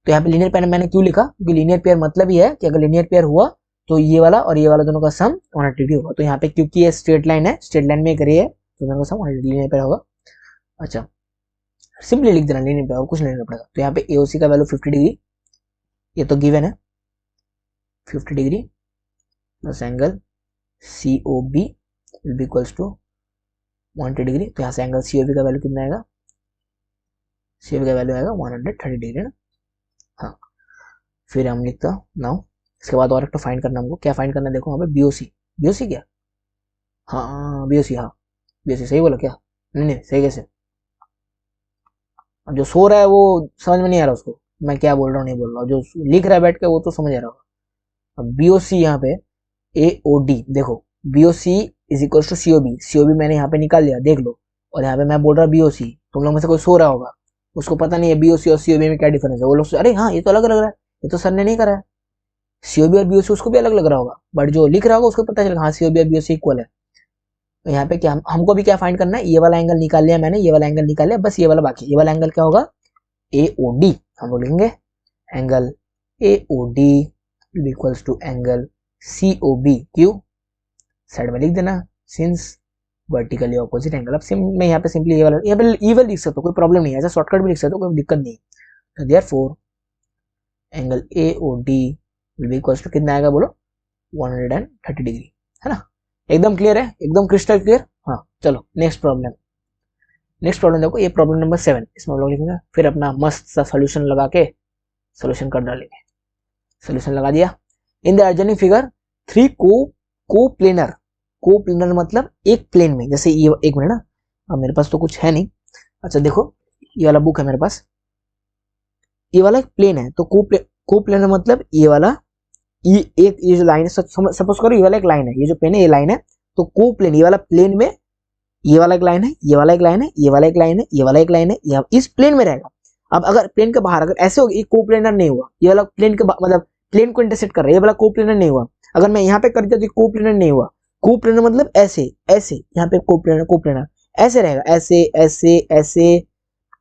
तो यहाँ पे लीनियर पेयर मैंने क्यों लिखा, क्योंकि लीनियर पेयर मतलब ही है कि अगर लीनियर पेयर हुआ तो ये वाला और ये वाला दोनों का सम 180 डिग्री होगा। तो यहाँ पे क्योंकि ये स्ट्रेट लाइन है, स्ट्रेट लाइन में एक रे है, तो दोनों का सम 180 लीनियर पेयर होगा। अच्छा सिंपली लिख देना लीनियर पेयर, और कुछ नहीं लेना पड़ेगा। तो यहाँ पे AOC का वैल्यू 50 डिग्री, ये तो गिवन है 50 degree plus angle COB will be equals to 180 degree. तो यहाँ से एंगल COB का वैल्यू कितना आएगा, COB का वैल्यू आएगा 130 डिग्री ना। हाँ फिर हम लिखता नाउ, इसके बाद और एक तो फाइंड करना हमको, क्या फाइंड करना है, देखो यहाँ पे BOC, BOC क्या, हाँ BOC, हाँ BOC सही बोला क्या, नहीं सही कैसे, अब जो सो रहा है वो समझ में नहीं आ रहा उसको मैं क्या बोल रहा हूँ नहीं बोल रहा हूँ, जो लिख रहा है बैठ के वो तो समझ आ रहा होगा। अब BOC यहाँ पे AOD, देखो BOC is equal to COB मैंने यहाँ पे निकाल लिया देख लो, और यहाँ पे मैं बोल रहा BOC, तुम लोग में से कोई सो रहा होगा उसको पता नहीं है BOC और COB में क्या डिफरेंस है, वो लोग अरे हाँ ये तो अलग लग रहा है, ये तो सर ने नहीं करा है, COB और BOC उसको भी अलग लग रहा होगा, बट जो लिख रहा होगा उसको पता चलेगा हाँ COB और BOC इक्वल है। तो यहाँ पे क्या हमको भी क्या फाइंड करना है, ये वाला एंगल निकाल लिया मैंने, ये वाला एंगल निकाल लिया, बस ये वाला बाकी, ये वाला एंगल क्या होगा AOD, हम लोग लिखेंगे angle AOD equals to angle COB, क्यों साइड में लिख देना सिंस वर्टिकली ऑपोजिट एंगल। अब मैं यहाँ पे सिंपली ये वाला, यहाँ पे इवन लिख सकता हूँ, कोई प्रॉब्लम नहीं है, ऐसा शॉर्टकट भी लिख सकता हूँ, कोई दिक्कत नहीं है। Therefore angle AOD will be equals to कितना आएगा बोलो 130 डिग्री, है ना, एकदम क्लियर है, एकदम क्रिस्टल क्लियर। हाँ चलो नेक्स्ट प्रॉब्लम, नेक्स्ट प्रॉब्लम देखो, ये प्रॉब्लम नंबर 7, इसमें हम लोग लिखेंगे फिर अपना मस्त सा सोल्यूशन लगा के सोल्यूशन कर डालेंगे, सोल्यूशन लगा दिया। इन द अर्जेनिक फिगर 3 को प्लेनर मतलब एक प्लेन में, जैसे ये एक मिनट ना, अब मेरे पास तो कुछ है नहीं। अच्छा देखो ये वाला बुक है मेरे पास, ये वाला एक प्लेन है, तो को प्लेनर मतलब ये वाला, ये जो लाइन है, सपोज करो ये वाला एक लाइन है, ये जो पेन है ये लाइन है, तो को प्लेन ये वाला प्लेन में ये वाला एक लाइन है, ये वाला एक लाइन है, ये वाला एक लाइन है, ये वाला एक लाइन है, ये इस प्लेन में रहेगा। अब अगर प्लेन के बाहर अगर ऐसे होगा, ये को प्लेनर नहीं हुआ, ये वाला प्लेन के मतलब प्लेन को इंटरसेक्ट कर रहा है, ये वाला को प्लेनर नहीं हुआ। अगर मैं यहाँ पे कर दिया तो को प्लेनर नहीं हुआ। को प्लेनर मतलब ऐसे ऐसे, यहाँ पे को प्लेनर ऐसे रहेगा, ऐसे ऐसे ऐसे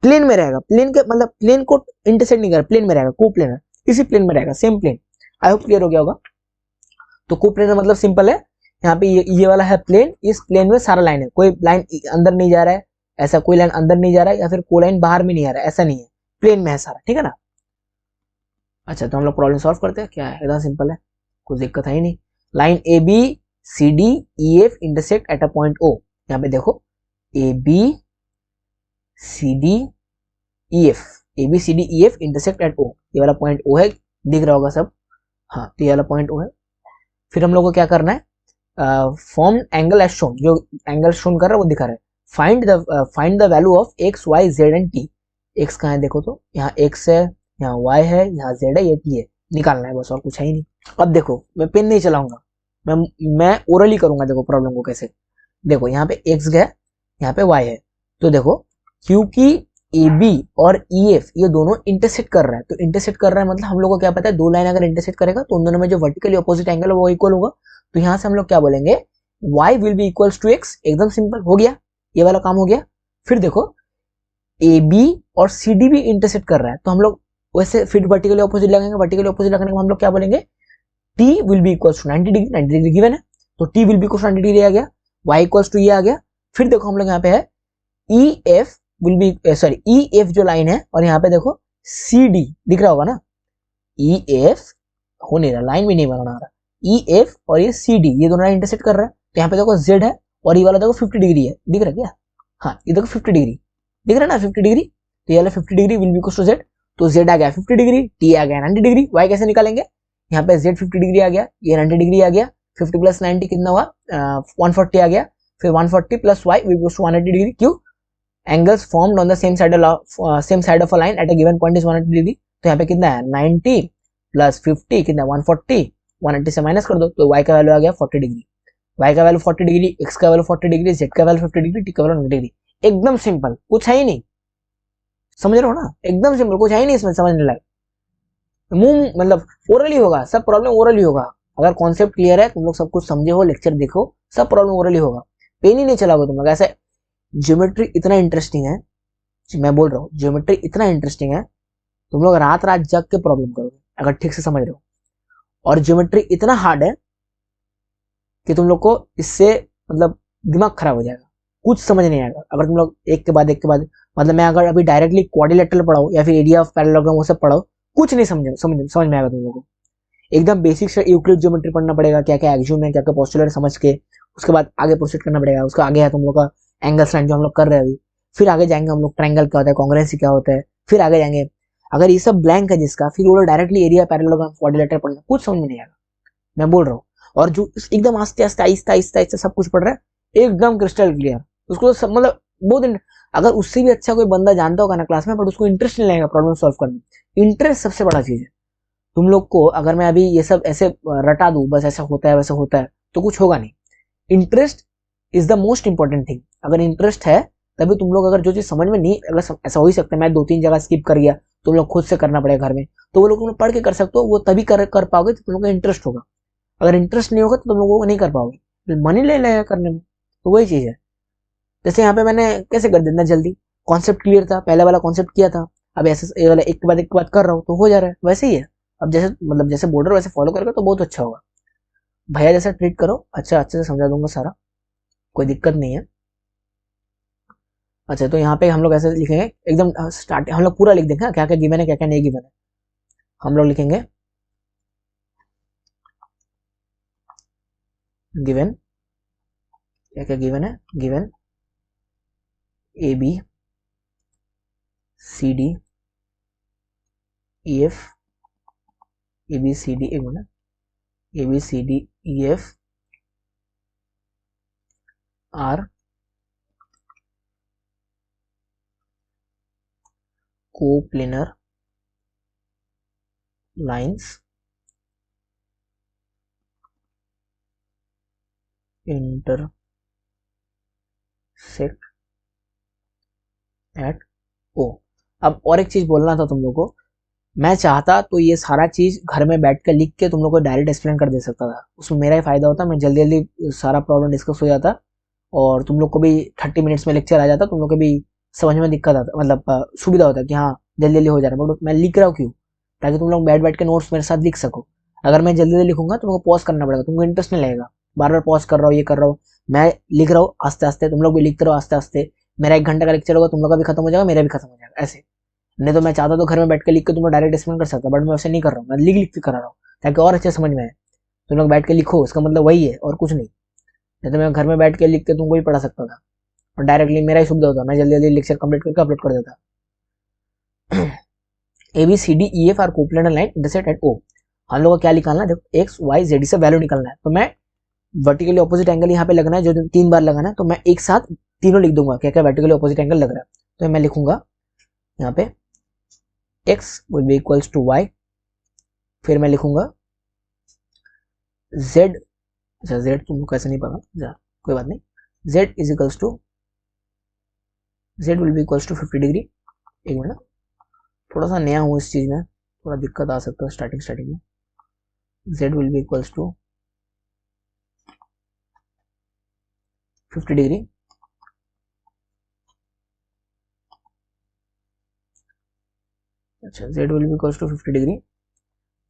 प्लेन में रहेगा, प्लेन के मतलब प्लेन को इंटरसेक्ट नहीं कर, प्लेन में रहेगा, को प्लेनर इसी प्लेन में रहेगा, same plane. I hope clear हो गया होगा। तो को प्लेनर मतलब सिंपल है, यहाँ पे ये वाला है प्लेन, इस प्लेन में सारा लाइन है, कोई लाइन अंदर नहीं जा रहा है, ऐसा कोई लाइन अंदर नहीं जा रहा है, या फिर कोई लाइन बाहर में नहीं आ रहा है, ऐसा नहीं है, प्लेन में है सारा, ठीक है ना। अच्छा तो हम लोग प्रॉब्लम सॉल्व करते हैं, क्या है, एकदम सिंपल है, कुछ दिक्कत है ही नहीं। Line A B C D E F intersect at a point O. यहाँ पे देखो A B C D E F intersect at O, ये वाला पॉइंट ओ है, दिख रहा होगा सब, हाँ तो ये वाला पॉइंट ओ है। फिर हम लोग को क्या करना है, फॉर्म एंगल एज शोन, जो एंगल शोन कर रहा है वो दिखा रहा है। Find the value of x y z and t. X कहाँ है देखो, तो यहाँ एक्स है, यहाँ वाई है, यहाँ जेड है, ये टी है, निकालना है बस, और कुछ है ही नहीं। अब देखो मैं पेन नहीं चलाऊंगा, मैं ओरली करूंगा, देखो प्रॉब्लम को कैसे। देखो यहाँ पे एक्स गया, यहाँ पे वाई है, तो देखो क्योंकि ए बी और ई एफ ये दोनों इंटरसेक्ट कर रहा है, तो इंटरसेक्ट कर रहा है मतलब हम लोग को क्या पता है, दो लाइन अगर इंटरसेक्ट करेगा तो उन दोनों में जो वर्टिकली अपोजिट एंगल है वो इक्वल होगा। तो यहाँ से हम लोग क्या बोलेंगे, y will be equals to x, एकदम सिंपल हो गया, ये वाला काम हो गया। फिर देखो ए बी और सी डी भी इंटरसेक्ट कर रहा है, तो हम लोग वैसे फिर वर्टिकली अपोजिट लगाएंगे, वर्टिकली अपोजिट लगाने के हम लोग क्या बोलेंगे, t will be equals to 90 degree, 90 degree given है, तो t will be equals to 90 degree आ गया, y इक्वल्स टू ये आ गया। फिर देखो हम लोग यहाँ पे है E F will B sorry E F जो लाइन है, और यहाँ पे देखो सी डी दिख रहा होगा ना, ई एफ हो नहीं रहा, लाइन भी नहीं बना रहा, ई एफ और ये सी डी ये दोनों इंटरसेक्ट कर रहा है, तो यहाँ पे देखो जेड है और ये वाला देखो 50 डिग्री है, दिख रहा है क्या, हाँ ये देखो 50 डिग्री दिख रहा है ना, 50 डिग्री, तो ये वाला 50 degree will be equal to z, तो जेड आ गया 50 डिग्री, टी आ गया 90 डिग्री, वाई कैसे निकालेंगे, यहाँ पे जेड 50 डिग्री आ गया, ये 90 डिग्री आ गया, 50 प्लस 90 कितना हुआ 140 आ गया, फिर 140 plus y will equal to 180 degree, क्यों, angles formed on the same side of a line at a given point is 180 degree. तो यहाँ पे कितना है 90 प्लस 50 कितना 140, 180 से माइनस कर दो, तो y का वैल्यू आ गया 40 डिग्री, y का वैल्यू 40 डिग्री, x का वैल्यू 40 डिग्री, z का वैल्यू 50 डिग्री, t का वैल्यू 90 डिग्री, एकदम सिंपल, कुछ है ही नहीं, समझ रहे हो ना, एकदम सिंपल, कुछ है ही नहीं इसमें समझने लायक, मुंह मतलब ओरली होगा, सब प्रॉब्लम ओरली होगा। अगर कॉन्सेप्ट क्लियर है, तुम लोग सब कुछ समझे हो, लेक्चर देखो, सब प्रॉब्लम ओरली होगा, पेन ही नहीं चलाओगे तुम लोग। ऐसे ज्योमेट्री इतना इंटरेस्टिंग है, मैं बोल रहा हूँ ज्योमेट्री इतना इंटरेस्टिंग है, तुम लोग रात रात जग के प्रॉब्लम करोगे अगर ठीक से समझ रहे हो। और ज्योमेट्री इतना हार्ड है कि तुम लोग को इससे मतलब दिमाग खराब हो जाएगा, कुछ समझ नहीं आएगा अगर तुम लोग एक के बाद मतलब मैं अगर अभी डायरेक्टली क्वाड्रिलेटरल पढ़ाऊँ या फिर एरिया ऑफ पैरेललोग्राम वो सब पढ़ाऊँ, कुछ नहीं समझ में आएगा तुम लोगों को। एकदम बेसिक से यूक्लिड ज्योमेट्री पढ़ना पड़ेगा, क्या क्या एक्सियोम है, क्या क्या पोस्टुलेट समझ के उसके बाद आगे प्रोसीड करना पड़ेगा। उसका आगे है तुम लोग का एंगल लाइन जो हम लोग कर रहे हैं अभी, फिर आगे जाएंगे हम लोग ट्रायंगल क्या होता है, कांग्रुएंसी क्या होता है, फिर आगे जाएंगे। अगर ये सब ब्लैंक है जिसका, फिर वो डायरेक्टली एरिया पैरेललोग्राम क्वाड्रिलेटरल पढ़ना कुछ समझ में नहीं आएगा, मैं बोल रहा हूँ। और जो एकदम आस्ते आस्ते आहिस्ता आहिस्ता आहिस्ता सब कुछ पढ़ रहा है एकदम क्रिस्टल क्लियर, उसको सब मतलब बहुत, अगर उससे भी अच्छा कोई बंदा जानता होगा ना क्लास में, बट उसको इंटरेस्ट नहीं लगेगा प्रॉब्लम सॉल्व करने। इंटरेस्ट सबसे बड़ा चीज है। तुम लोग को अगर मैं अभी ये सब ऐसे रटा दूं, बस ऐसा होता है वैसा होता है, तो कुछ होगा नहीं। Interest is the most important thing. अगर इंटरेस्ट है तभी तुम लोग, अगर जो चीज समझ में नहीं, अगर ऐसा हो ही सकता है मैं 2-3 जगह स्किप कर गया, तुम लोग खुद से करना पड़ेगा घर में, तो वो लोग तुम पढ़ के कर सकते हो, वो तभी कर पाओगे तो तुम लोग का इंटरेस्ट होगा। अगर इंटरेस्ट नहीं होगा तो तुम लोगों को नहीं कर पाओगे, मन ही ले लेगा करने में। तो वही चीज है, जैसे यहाँ पे मैंने कैसे कर दिया जल्दी, कॉन्सेप्ट क्लियर था, पहले वाला कॉन्सेप्ट किया था, अब ऐसे वाला एक के बाद कर रहा हूँ तो हो जा रहा है, वैसे ही है। अब जैसे मतलब जैसे बॉर्डर वैसे फॉलो करेगा तो बहुत अच्छा होगा। भैया जैसा ट्रीट करो, अच्छा अच्छे से समझा दूंगा सारा, कोई दिक्कत नहीं है। अच्छा तो यहाँ पे हम लोग ऐसे लिखेंगे एकदम स्टार्ट, हम लोग पूरा लिख देंगे क्या क्या गिवन है क्या क्या नहीं गिवन है। हम लोग लिखेंगे गिवन, क्या क्या गिवन है, given AB CD EF A B C D, एक minute, A B C D E F are coplanar lines intersect at O. अब और एक चीज बोलना था तुम लोग को, मैं चाहता तो ये सारा चीज घर में बैठ कर लिख के तुम लोग को डायरेक्ट एक्सप्लेन कर दे सकता था, उसमें मेरा ही फायदा होता, मैं जल्दी जल्दी सारा प्रॉब्लम डिस्कस हो जाता और तुम लोग को भी 30 मिनट्स में लेक्चर आ जाता, तुम लोग को भी समझ में दिक्कत आता, मतलब सुविधा होता कि हाँ जल्दी जल्दी हो जा रहा है। बट मैं लिख रहा हूँ क्यों? ताकि तुम लोग बैठ बैठ के नोट्स मेरे साथ लिख सको। अगर मैं जल्दी जल्दी लिखूंगा तुमको पॉज करना पड़ेगा, तुमको इंटरेस्ट नहीं लगेगा, बार बार पॉज कर रहा हूँ, ये कर रहा हूँ। मैं लिख रहा हूँ आस्ते आस्ते, तुम लोग भी लिखते रहो आस्ते आस्ते, मेरा 1 घंटा का लेक्चर होगा, तुम लोग का भी खत्म हो जाएगा, मेरा भी खत्म हो जाएगा ऐसे। नहीं तो मैं चाहता तो घर में बैठ के लिख के तुम लोग डायरेक्ट एक्सप्लेन कर सकता, बट मैं वैसे नहीं कर रहा हूँ, मैं लिख लिख के करा रहा हूँ ताकि और अच्छे समझ में आए। तुम लोग बैठ के लिखो, इसका मतलब वही है और कुछ नहीं। नहीं तो मैं घर में बैठ के लिख के तुमको ही पढ़ा सकता था और डायरेक्टली मेरा ही सुविधा होता, मैं जल्दी जल्दी लेक्चर कंप्लीट करके अपलोड कर देता। A B C D E F are coplanar line intersect at O. हम लोग को क्या निकालना है? देखो एक्स वाई जेड से वैल्यू निकालना है, तो मैं वर्टिकली ऑपोजिट एंगल यहाँ पे लगना है, जो 3 बार लगाना है, तो मैं एक साथ तीनों लिख दूंगा क्या क्या वर्टिकली ऑपोजिट एंगल लग रहा है। तो मैं लिखूंगा यहाँ पे x will be equals to y, फिर मैं लिखूंगा z, अच्छा z तुमको कैसे नहीं पता, कोई बात नहीं, z is equals to, z will be equals to 50 degree. एक मिनट, थोड़ा सा नया हूँ इस चीज में, थोड़ा दिक्कत आ सकता है स्टार्टिंग में। z will be equals to 50 degree, अच्छा z will be equals to 50 degree,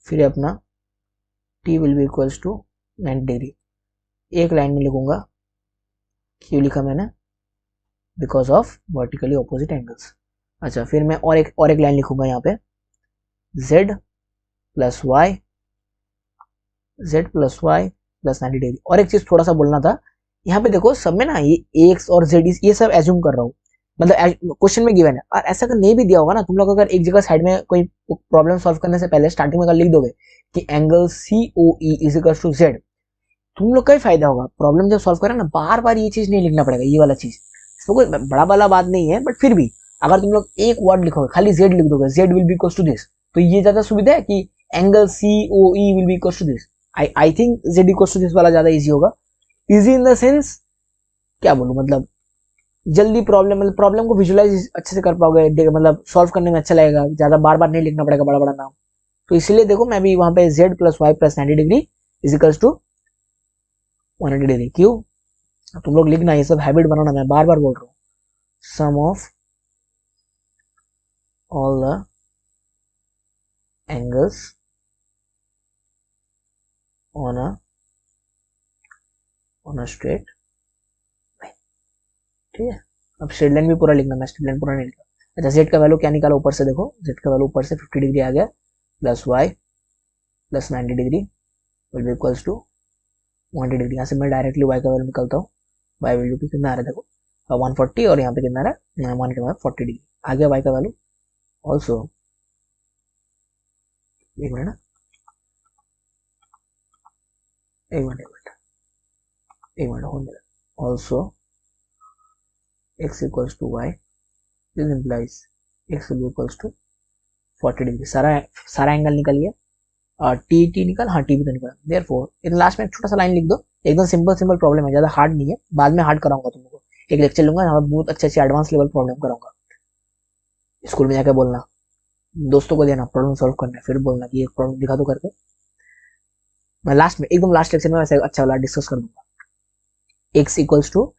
फिर अपना t will be equals to 90 degree. एक लाइन में लिखूंगा, क्यों लिखा मैंने? Because of vertically opposite angles. अच्छा फिर मैं और एक लाइन लिखूंगा यहाँ पे, z plus y, z plus y plus 90 degree. और एक चीज थोड़ा सा बोलना था, यहाँ पे देखो सब में ना ये x और z ये सब एज्यूम कर रहा हूँ, मतलब क्वेश्चन में गिवन है, और ऐसा अगर नहीं भी दिया होगा ना, तुम लोग अगर एक जगह साइड में कोई प्रॉब्लम सॉल्व करने से पहले स्टार्टिंग में अगर लिख दोगे कि angle COE is equal to z, तुम लोग का ही फायदा होगा। प्रॉब्लम जब सॉल्व करें ना, बार बार ये चीज नहीं लिखना पड़ेगा, ये वाला चीज, इसमें कोई बड़ा वाला बात नहीं है, बट फिर भी अगर तुम लोग एक वर्ड लिखोगे, खाली z लिख दोगे, z will be equal to this, तो ये ज्यादा सुविधा है कि angle COE will be equal to this. I think z equal to this वाला ज्यादा इजी होगा। इजी इन द सेंस क्या बोलूं, मतलब जल्दी प्रॉब्लम को विजुअलाइज अच्छे से कर पाओगे, मतलब सॉल्व करने में अच्छा लगेगा, ज्यादा बार बार नहीं लिखना पड़ेगा बड़ा बड़ा नाम। तो इसलिए देखो मैं भी वहां पे z plus y plus 90 degree is equals to 180 degree. क्यों? तुम लोग लिखना, ये सब हैबिट बनाना, मैं बार बार बोल रहा हूँ। Sum of all the angles on a straight, ठीक है। अब स्ट्रेट लाइन भी पूरा लिखना, मैं स्ट्रेट लाइन पूरा नहीं लिखा। अच्छा z का वैल्यू क्या निकाला ऊपर से, देखो z का वैल्यू ऊपर से 50 डिग्री आ गया, plus y plus 90 degree will be equals to 180 degree. यहाँ से मैं डायरेक्टली y का वैल्यू निकालता हूँ, y वैल्यू कितना आ रहा है देखो 140, और यहाँ पे कितना आ रहा है 140 डिग्री आ गया y का वैल्यू। ऑल्सो एक मिनट होने, also x equals to y, this implies x will be equals to 40 degree. सारा एंगल निकल गया, और टी निकल, हाँ टी भी तो निकल। देयरफॉर इन लास्ट में एक छोटा सा लाइन लिख दो, एकदम सिंपल प्रॉब्लम है, ज्यादा हार्ड नहीं है, बाद में हार्ड कराऊंगा तुम लोगों को, एक लेक्चर लूंगा यहाँ बहुत अच्छे एडवांस लेवल प्रॉब्लम कराऊंगा। स्कूल में जाकर बोलना, दोस्तों को देना प्रॉब्लम सॉल्व करना, फिर बोलना कि एक प्रॉब्लम दिखा दो करके। मैं लास्ट में एकदम लास्ट लेक्चर में वैसे अच्छा वाला डिस्कस कर दूंगा। x equals to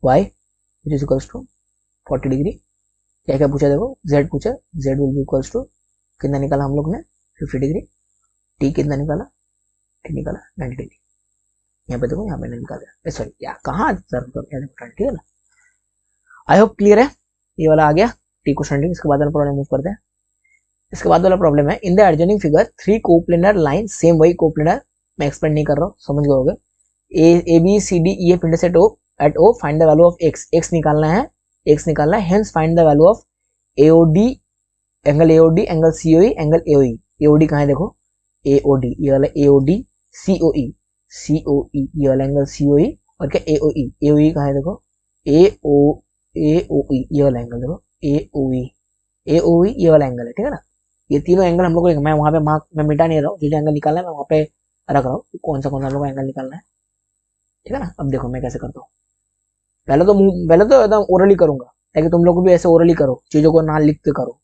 y which is equals to 40 degree. क्या क्या पूछा देखो, z पूछा, z will be equals to कितना निकाला हम लोग ने 50 डिग्री, t कितना निकाला, t निकाला 90 डिग्री। यहाँ पे देखो, यहाँ पे निकाला, सॉरी यार कहाँ ठीक है ना। आई होप क्लियर है, ये वाला आ गया टी क्वेश्चन। इसके बाद प्रॉब्लम मूव करते हैं। इसके बाद वाला प्रॉब्लम है, in the adjoining figure 3 coplanar line, same वही कोप्लेनर, मैं एक्सप्लेन नहीं कर रहा हूँ, समझ गए होगे। A B C D E F intersect O at O, find the value of x निकालना है, hence find the value of AOD, angle AOD, angle COE, angle AOE। AOD कहाँ है देखो, ए ओ डी, ये वाला ए ओ डी, सी O ई, सी O ई, ये वाला angle C O ई, और क्या ए ओ ई, ए ओ ई कहाँ है देखो, ए ओ, ए ओ ई, ये वाला एंगल देखो, ए ओ ई, ए ओ ई, ये वाला एंगल है, ठीक है ना। ये तीनों एंगल हम लोग को, मैं वहां पे मार्क मैं मिटा नहीं रहा हूँ, जो एंगल निकालना है मैं वहां पे रख रहा हूँ कौन सा हम लोग का एंगल निकालना है, ठीक है ना। अब देखो मैं कैसे करता हूँ, पहले तो एकदम ओरली करूंगा, ताकि तुम लोग भी ऐसे ओरली करो, चीजों को ना लिख के करो।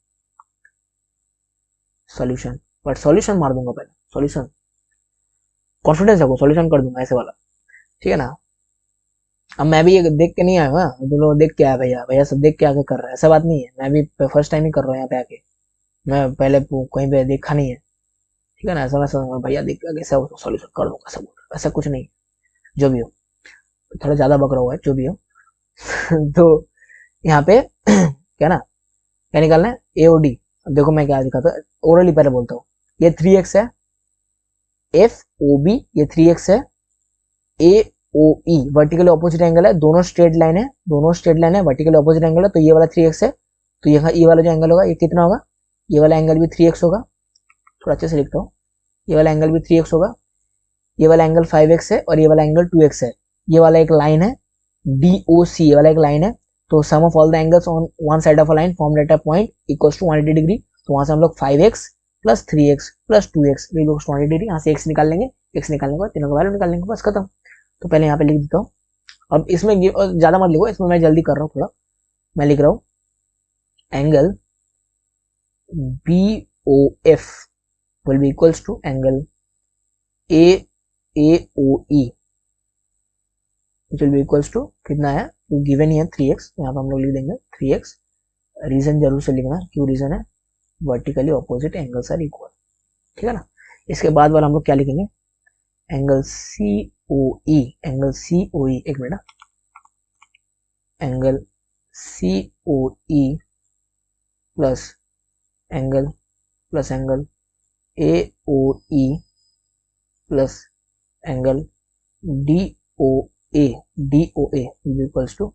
सॉल्यूशन, बट सॉल्यूशन मार दूंगा पहले, सॉल्यूशन कॉन्फिडेंस है, सॉल्यूशन कर दूंगा ऐसे वाला, ठीक है ना। अब मैं भी ये देख के नहीं आया हूँ, तुम लोग देख के आया, भैया भैया सब देख के आके कर रहे हैं, ऐसा बात नहीं है, मैं भी फर्स्ट टाइम ही कर रहा हूँ यहाँ पे आके, मैं पहले कहीं पे देखा नहीं है, ठीक है ना। ऐसा मैं भैया देख के कैसे सॉल्यूशन कर दूंगा सब, ऐसा कुछ नहीं, जो भी हो, थोड़ा ज्यादा बक रहा हुआ है, जो भी हो तो यहाँ पे क्या ना, क्या निकालना है, ए ओ डी। अब देखो मैं क्या दिखाता हूँ, ओरली पहले बोलता हूँ, ये 3x है, एफ ओ बी ये 3x है, ए ओ ई वर्टिकली ऑपोजिट एंगल है, दोनों स्ट्रेट लाइन है, दोनों स्ट्रेट लाइन है, वर्टिकली ऑपोजिट एंगल है, तो ये वाला 3x है, तो ये वाला जो एंगल होगा ये कितना होगा, ये वाला एंगल भी 3x होगा, थोड़ा अच्छे से लिखता हूँ, ये वाला एंगल भी 3x होगा, ये वाला एंगल 5x है, और ये वाला एंगल 2x है, ये वाला एक लाइन है डी ओ सी, ये वाला एक लाइन है, तो sum of all the angles on one side of a line form at a point equals to 180 degree, तो वहां से हम लोग 5x plus 3x plus 2x equals to 180 degree, यहाँ से x निकाल लेंगे, x निकालने के बाद तीनों का वैल्यू निकाल लेंगे, बस खत्म। तो पहले यहाँ पे लिख देता हूँ, अब इसमें ज्यादा मत लिखो, इसमें मैं जल्दी कर रहा हूँ थोड़ा, मैं लिख रहा हूँ angle B O F will be equals to angle A A O E will be equals to कितना है, तो गिवन ही है 3x, यहाँ पे हम लोग लिख देंगे 3x, रीजन जरूर से लिखना, क्यों रीजन है, vertically opposite angles are equal, ठीक है ना। इसके बाद वाला हम लोग क्या लिखेंगे, एंगल सी ओ ई, एंगल सी ओ ई, एक minute, angle C O E plus angle A O E plus angle D O A, D O A equals to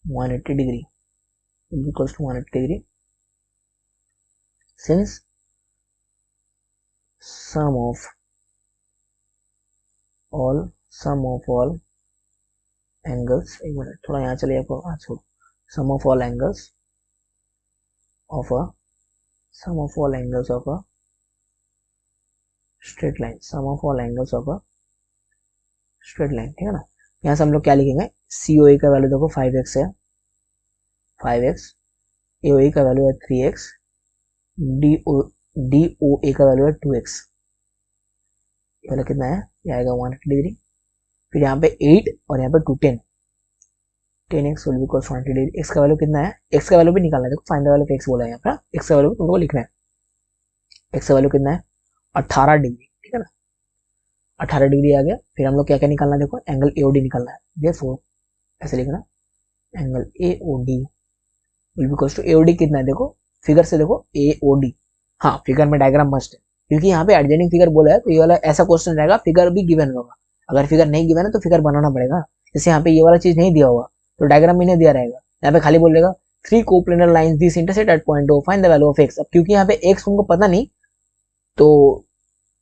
180 degree, equals to 180 degree, since sum of all angles, एक minute थोड़ा यहाँ चलिए आपको, छोड़, sum of all angles of a straight line, sum of all angles of a straight line, ठीक है ना। यहाँ से हम लोग क्या लिखेंगे, सी ओ ए का वैल्यू देखो 5x है, 5x, ए ओ ए का वैल्यू है 3x, डी ओ ए का वैल्यू है 2x, ये वाला कितना है, ये आएगा 180 डिग्री, फिर यहाँ पे 8 और यहाँ पे 2 10x will be equal to 180 degree, x का वैल्यू कितना है, x का वैल्यू भी निकालना है, देखो find the value of x बोला है यहाँ पे, x का वैल्यू तुमको लिखना है, x का वैल्यू कितना है 18 डिग्री, ठीक है ना, 18 डिग्री आ गया। फिर हम लोग क्या क्या निकालना है, देखो एंगल एओडी निकालना है, देखो ऐसे लिखना, angle AOD will be equal to, AOD कितना है देखो फिगर से, देखो एओडी, हाँ फिगर में डायग्राम मस्ट है, क्योंकि यहाँ पे एडजॉइनिंग फिगर बोला है, तो ये वाला ऐसा क्वेश्चन रहेगा, फिगर भी गिवन होगा, अगर फिगर नहीं गिवन है तो फिगर बनाना पड़ेगा, जैसे यहाँ पे ये वाला चीज नहीं दिया होगा तो डायग्राम भी नहीं दिया रहेगा, यहाँ पे खाली बोलेगा 3 coplanar lines this intersect at point O find the value of x, अब क्योंकि यहाँ पे x उनको पता नहीं तो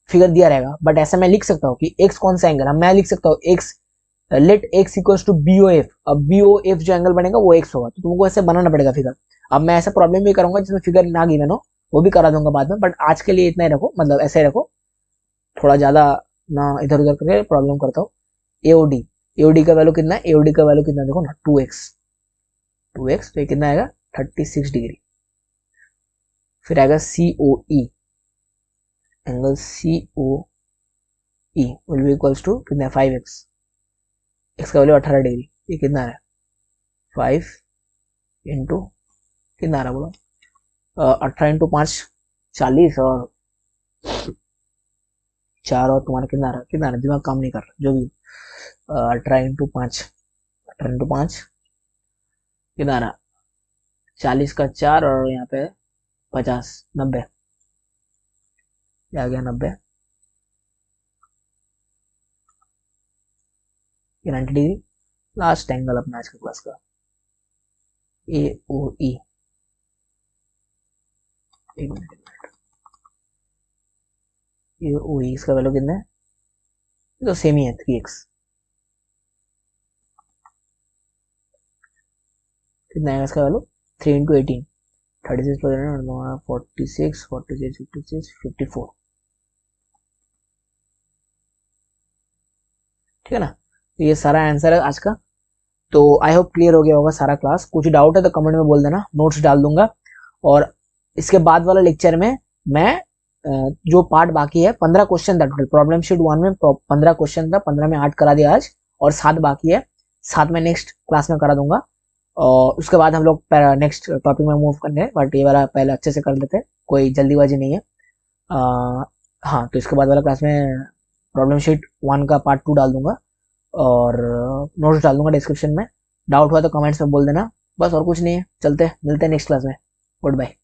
फिगर दिया रहेगा, बट ऐसा मैं लिख सकता हूँ कि x कौन सा एंगल, मैं लिख सकता हूँ x let x equals to BOF, अब BOF जो एंगल बनेगा वो x होगा, तो तुमको ऐसे बनाना पड़ेगा फिगर। अब मैं ऐसा प्रॉब्लम भी करूंगा जिसमें फिगर ना गिवन हो, वो भी करा दूंगा बाद में, बट आज के लिए इतना ही रखो, मतलब ऐसे ही रखो, थोड़ा ज्यादा ना इधर उधर करके प्रॉब्लम करता हूँ। एओडी, एओडी का वैल्यू कितना है, एओडी का वैल्यू कितना देखो ना 2x, तो ये कितना आएगा 36 डिग्री। फिर आएगा COE, angle COE will be equals to कितना है 5x, x का वैल्यू 18 डिग्री, ये कितना है 5 इंटू कितना आ रहा बोलो, 18 इंटू 5 40, और 4 और तुम्हारा कितना आ रहा, दिमाग काम नहीं कर रहा, जो भी 18 इंटू 5, 18 इंटू 5 कितना आ रहा 40 का 4, और यहाँ पे 50, 90, आ गया 90, ये 90 डिग्री। लास्ट एंगल अपना आज के क्लास का AOE, एक मिनट, ये ओ एक्स का वैल्यू कितना है, ये तो सेम ही है 3x। कितना है इसका वैल्यू, 3 इंटू 18, 36 प्लस 46, 46, 56, 54। ठीक है ना, तो ये सारा आंसर है आज का। तो आई होप क्लियर हो गया होगा सारा क्लास। कुछ डाउट है तो कमेंट में बोल देना, नोट्स डाल दूंगा। और इसके बाद वाला लेक्चर में मैं जो पार्ट बाकी है, 15 क्वेश्चन था टोटल प्रॉब्लम शीट 1 में, 15 क्वेश्चन था, 15 में 8 करा दिया आज, और 7 बाकी है, 7 में नेक्स्ट क्लास में करा दूंगा। और उसके बाद हम लोग नेक्स्ट टॉपिक में मूव करने हैं, बट ये वाला पहले अच्छे से कर लेते हैं, कोई जल्दीबाजी नहीं है। हाँ, तो इसके बाद वाला क्लास में प्रॉब्लम शीट 1 का पार्ट 2 डाल दूंगा, और नोट्स डाल दूंगा डिस्क्रिप्शन में। डाउट हुआ तो कमेंट्स में बोल देना, बस और कुछ नहीं है। चलते मिलते हैं नेक्स्ट क्लास में। Good bye.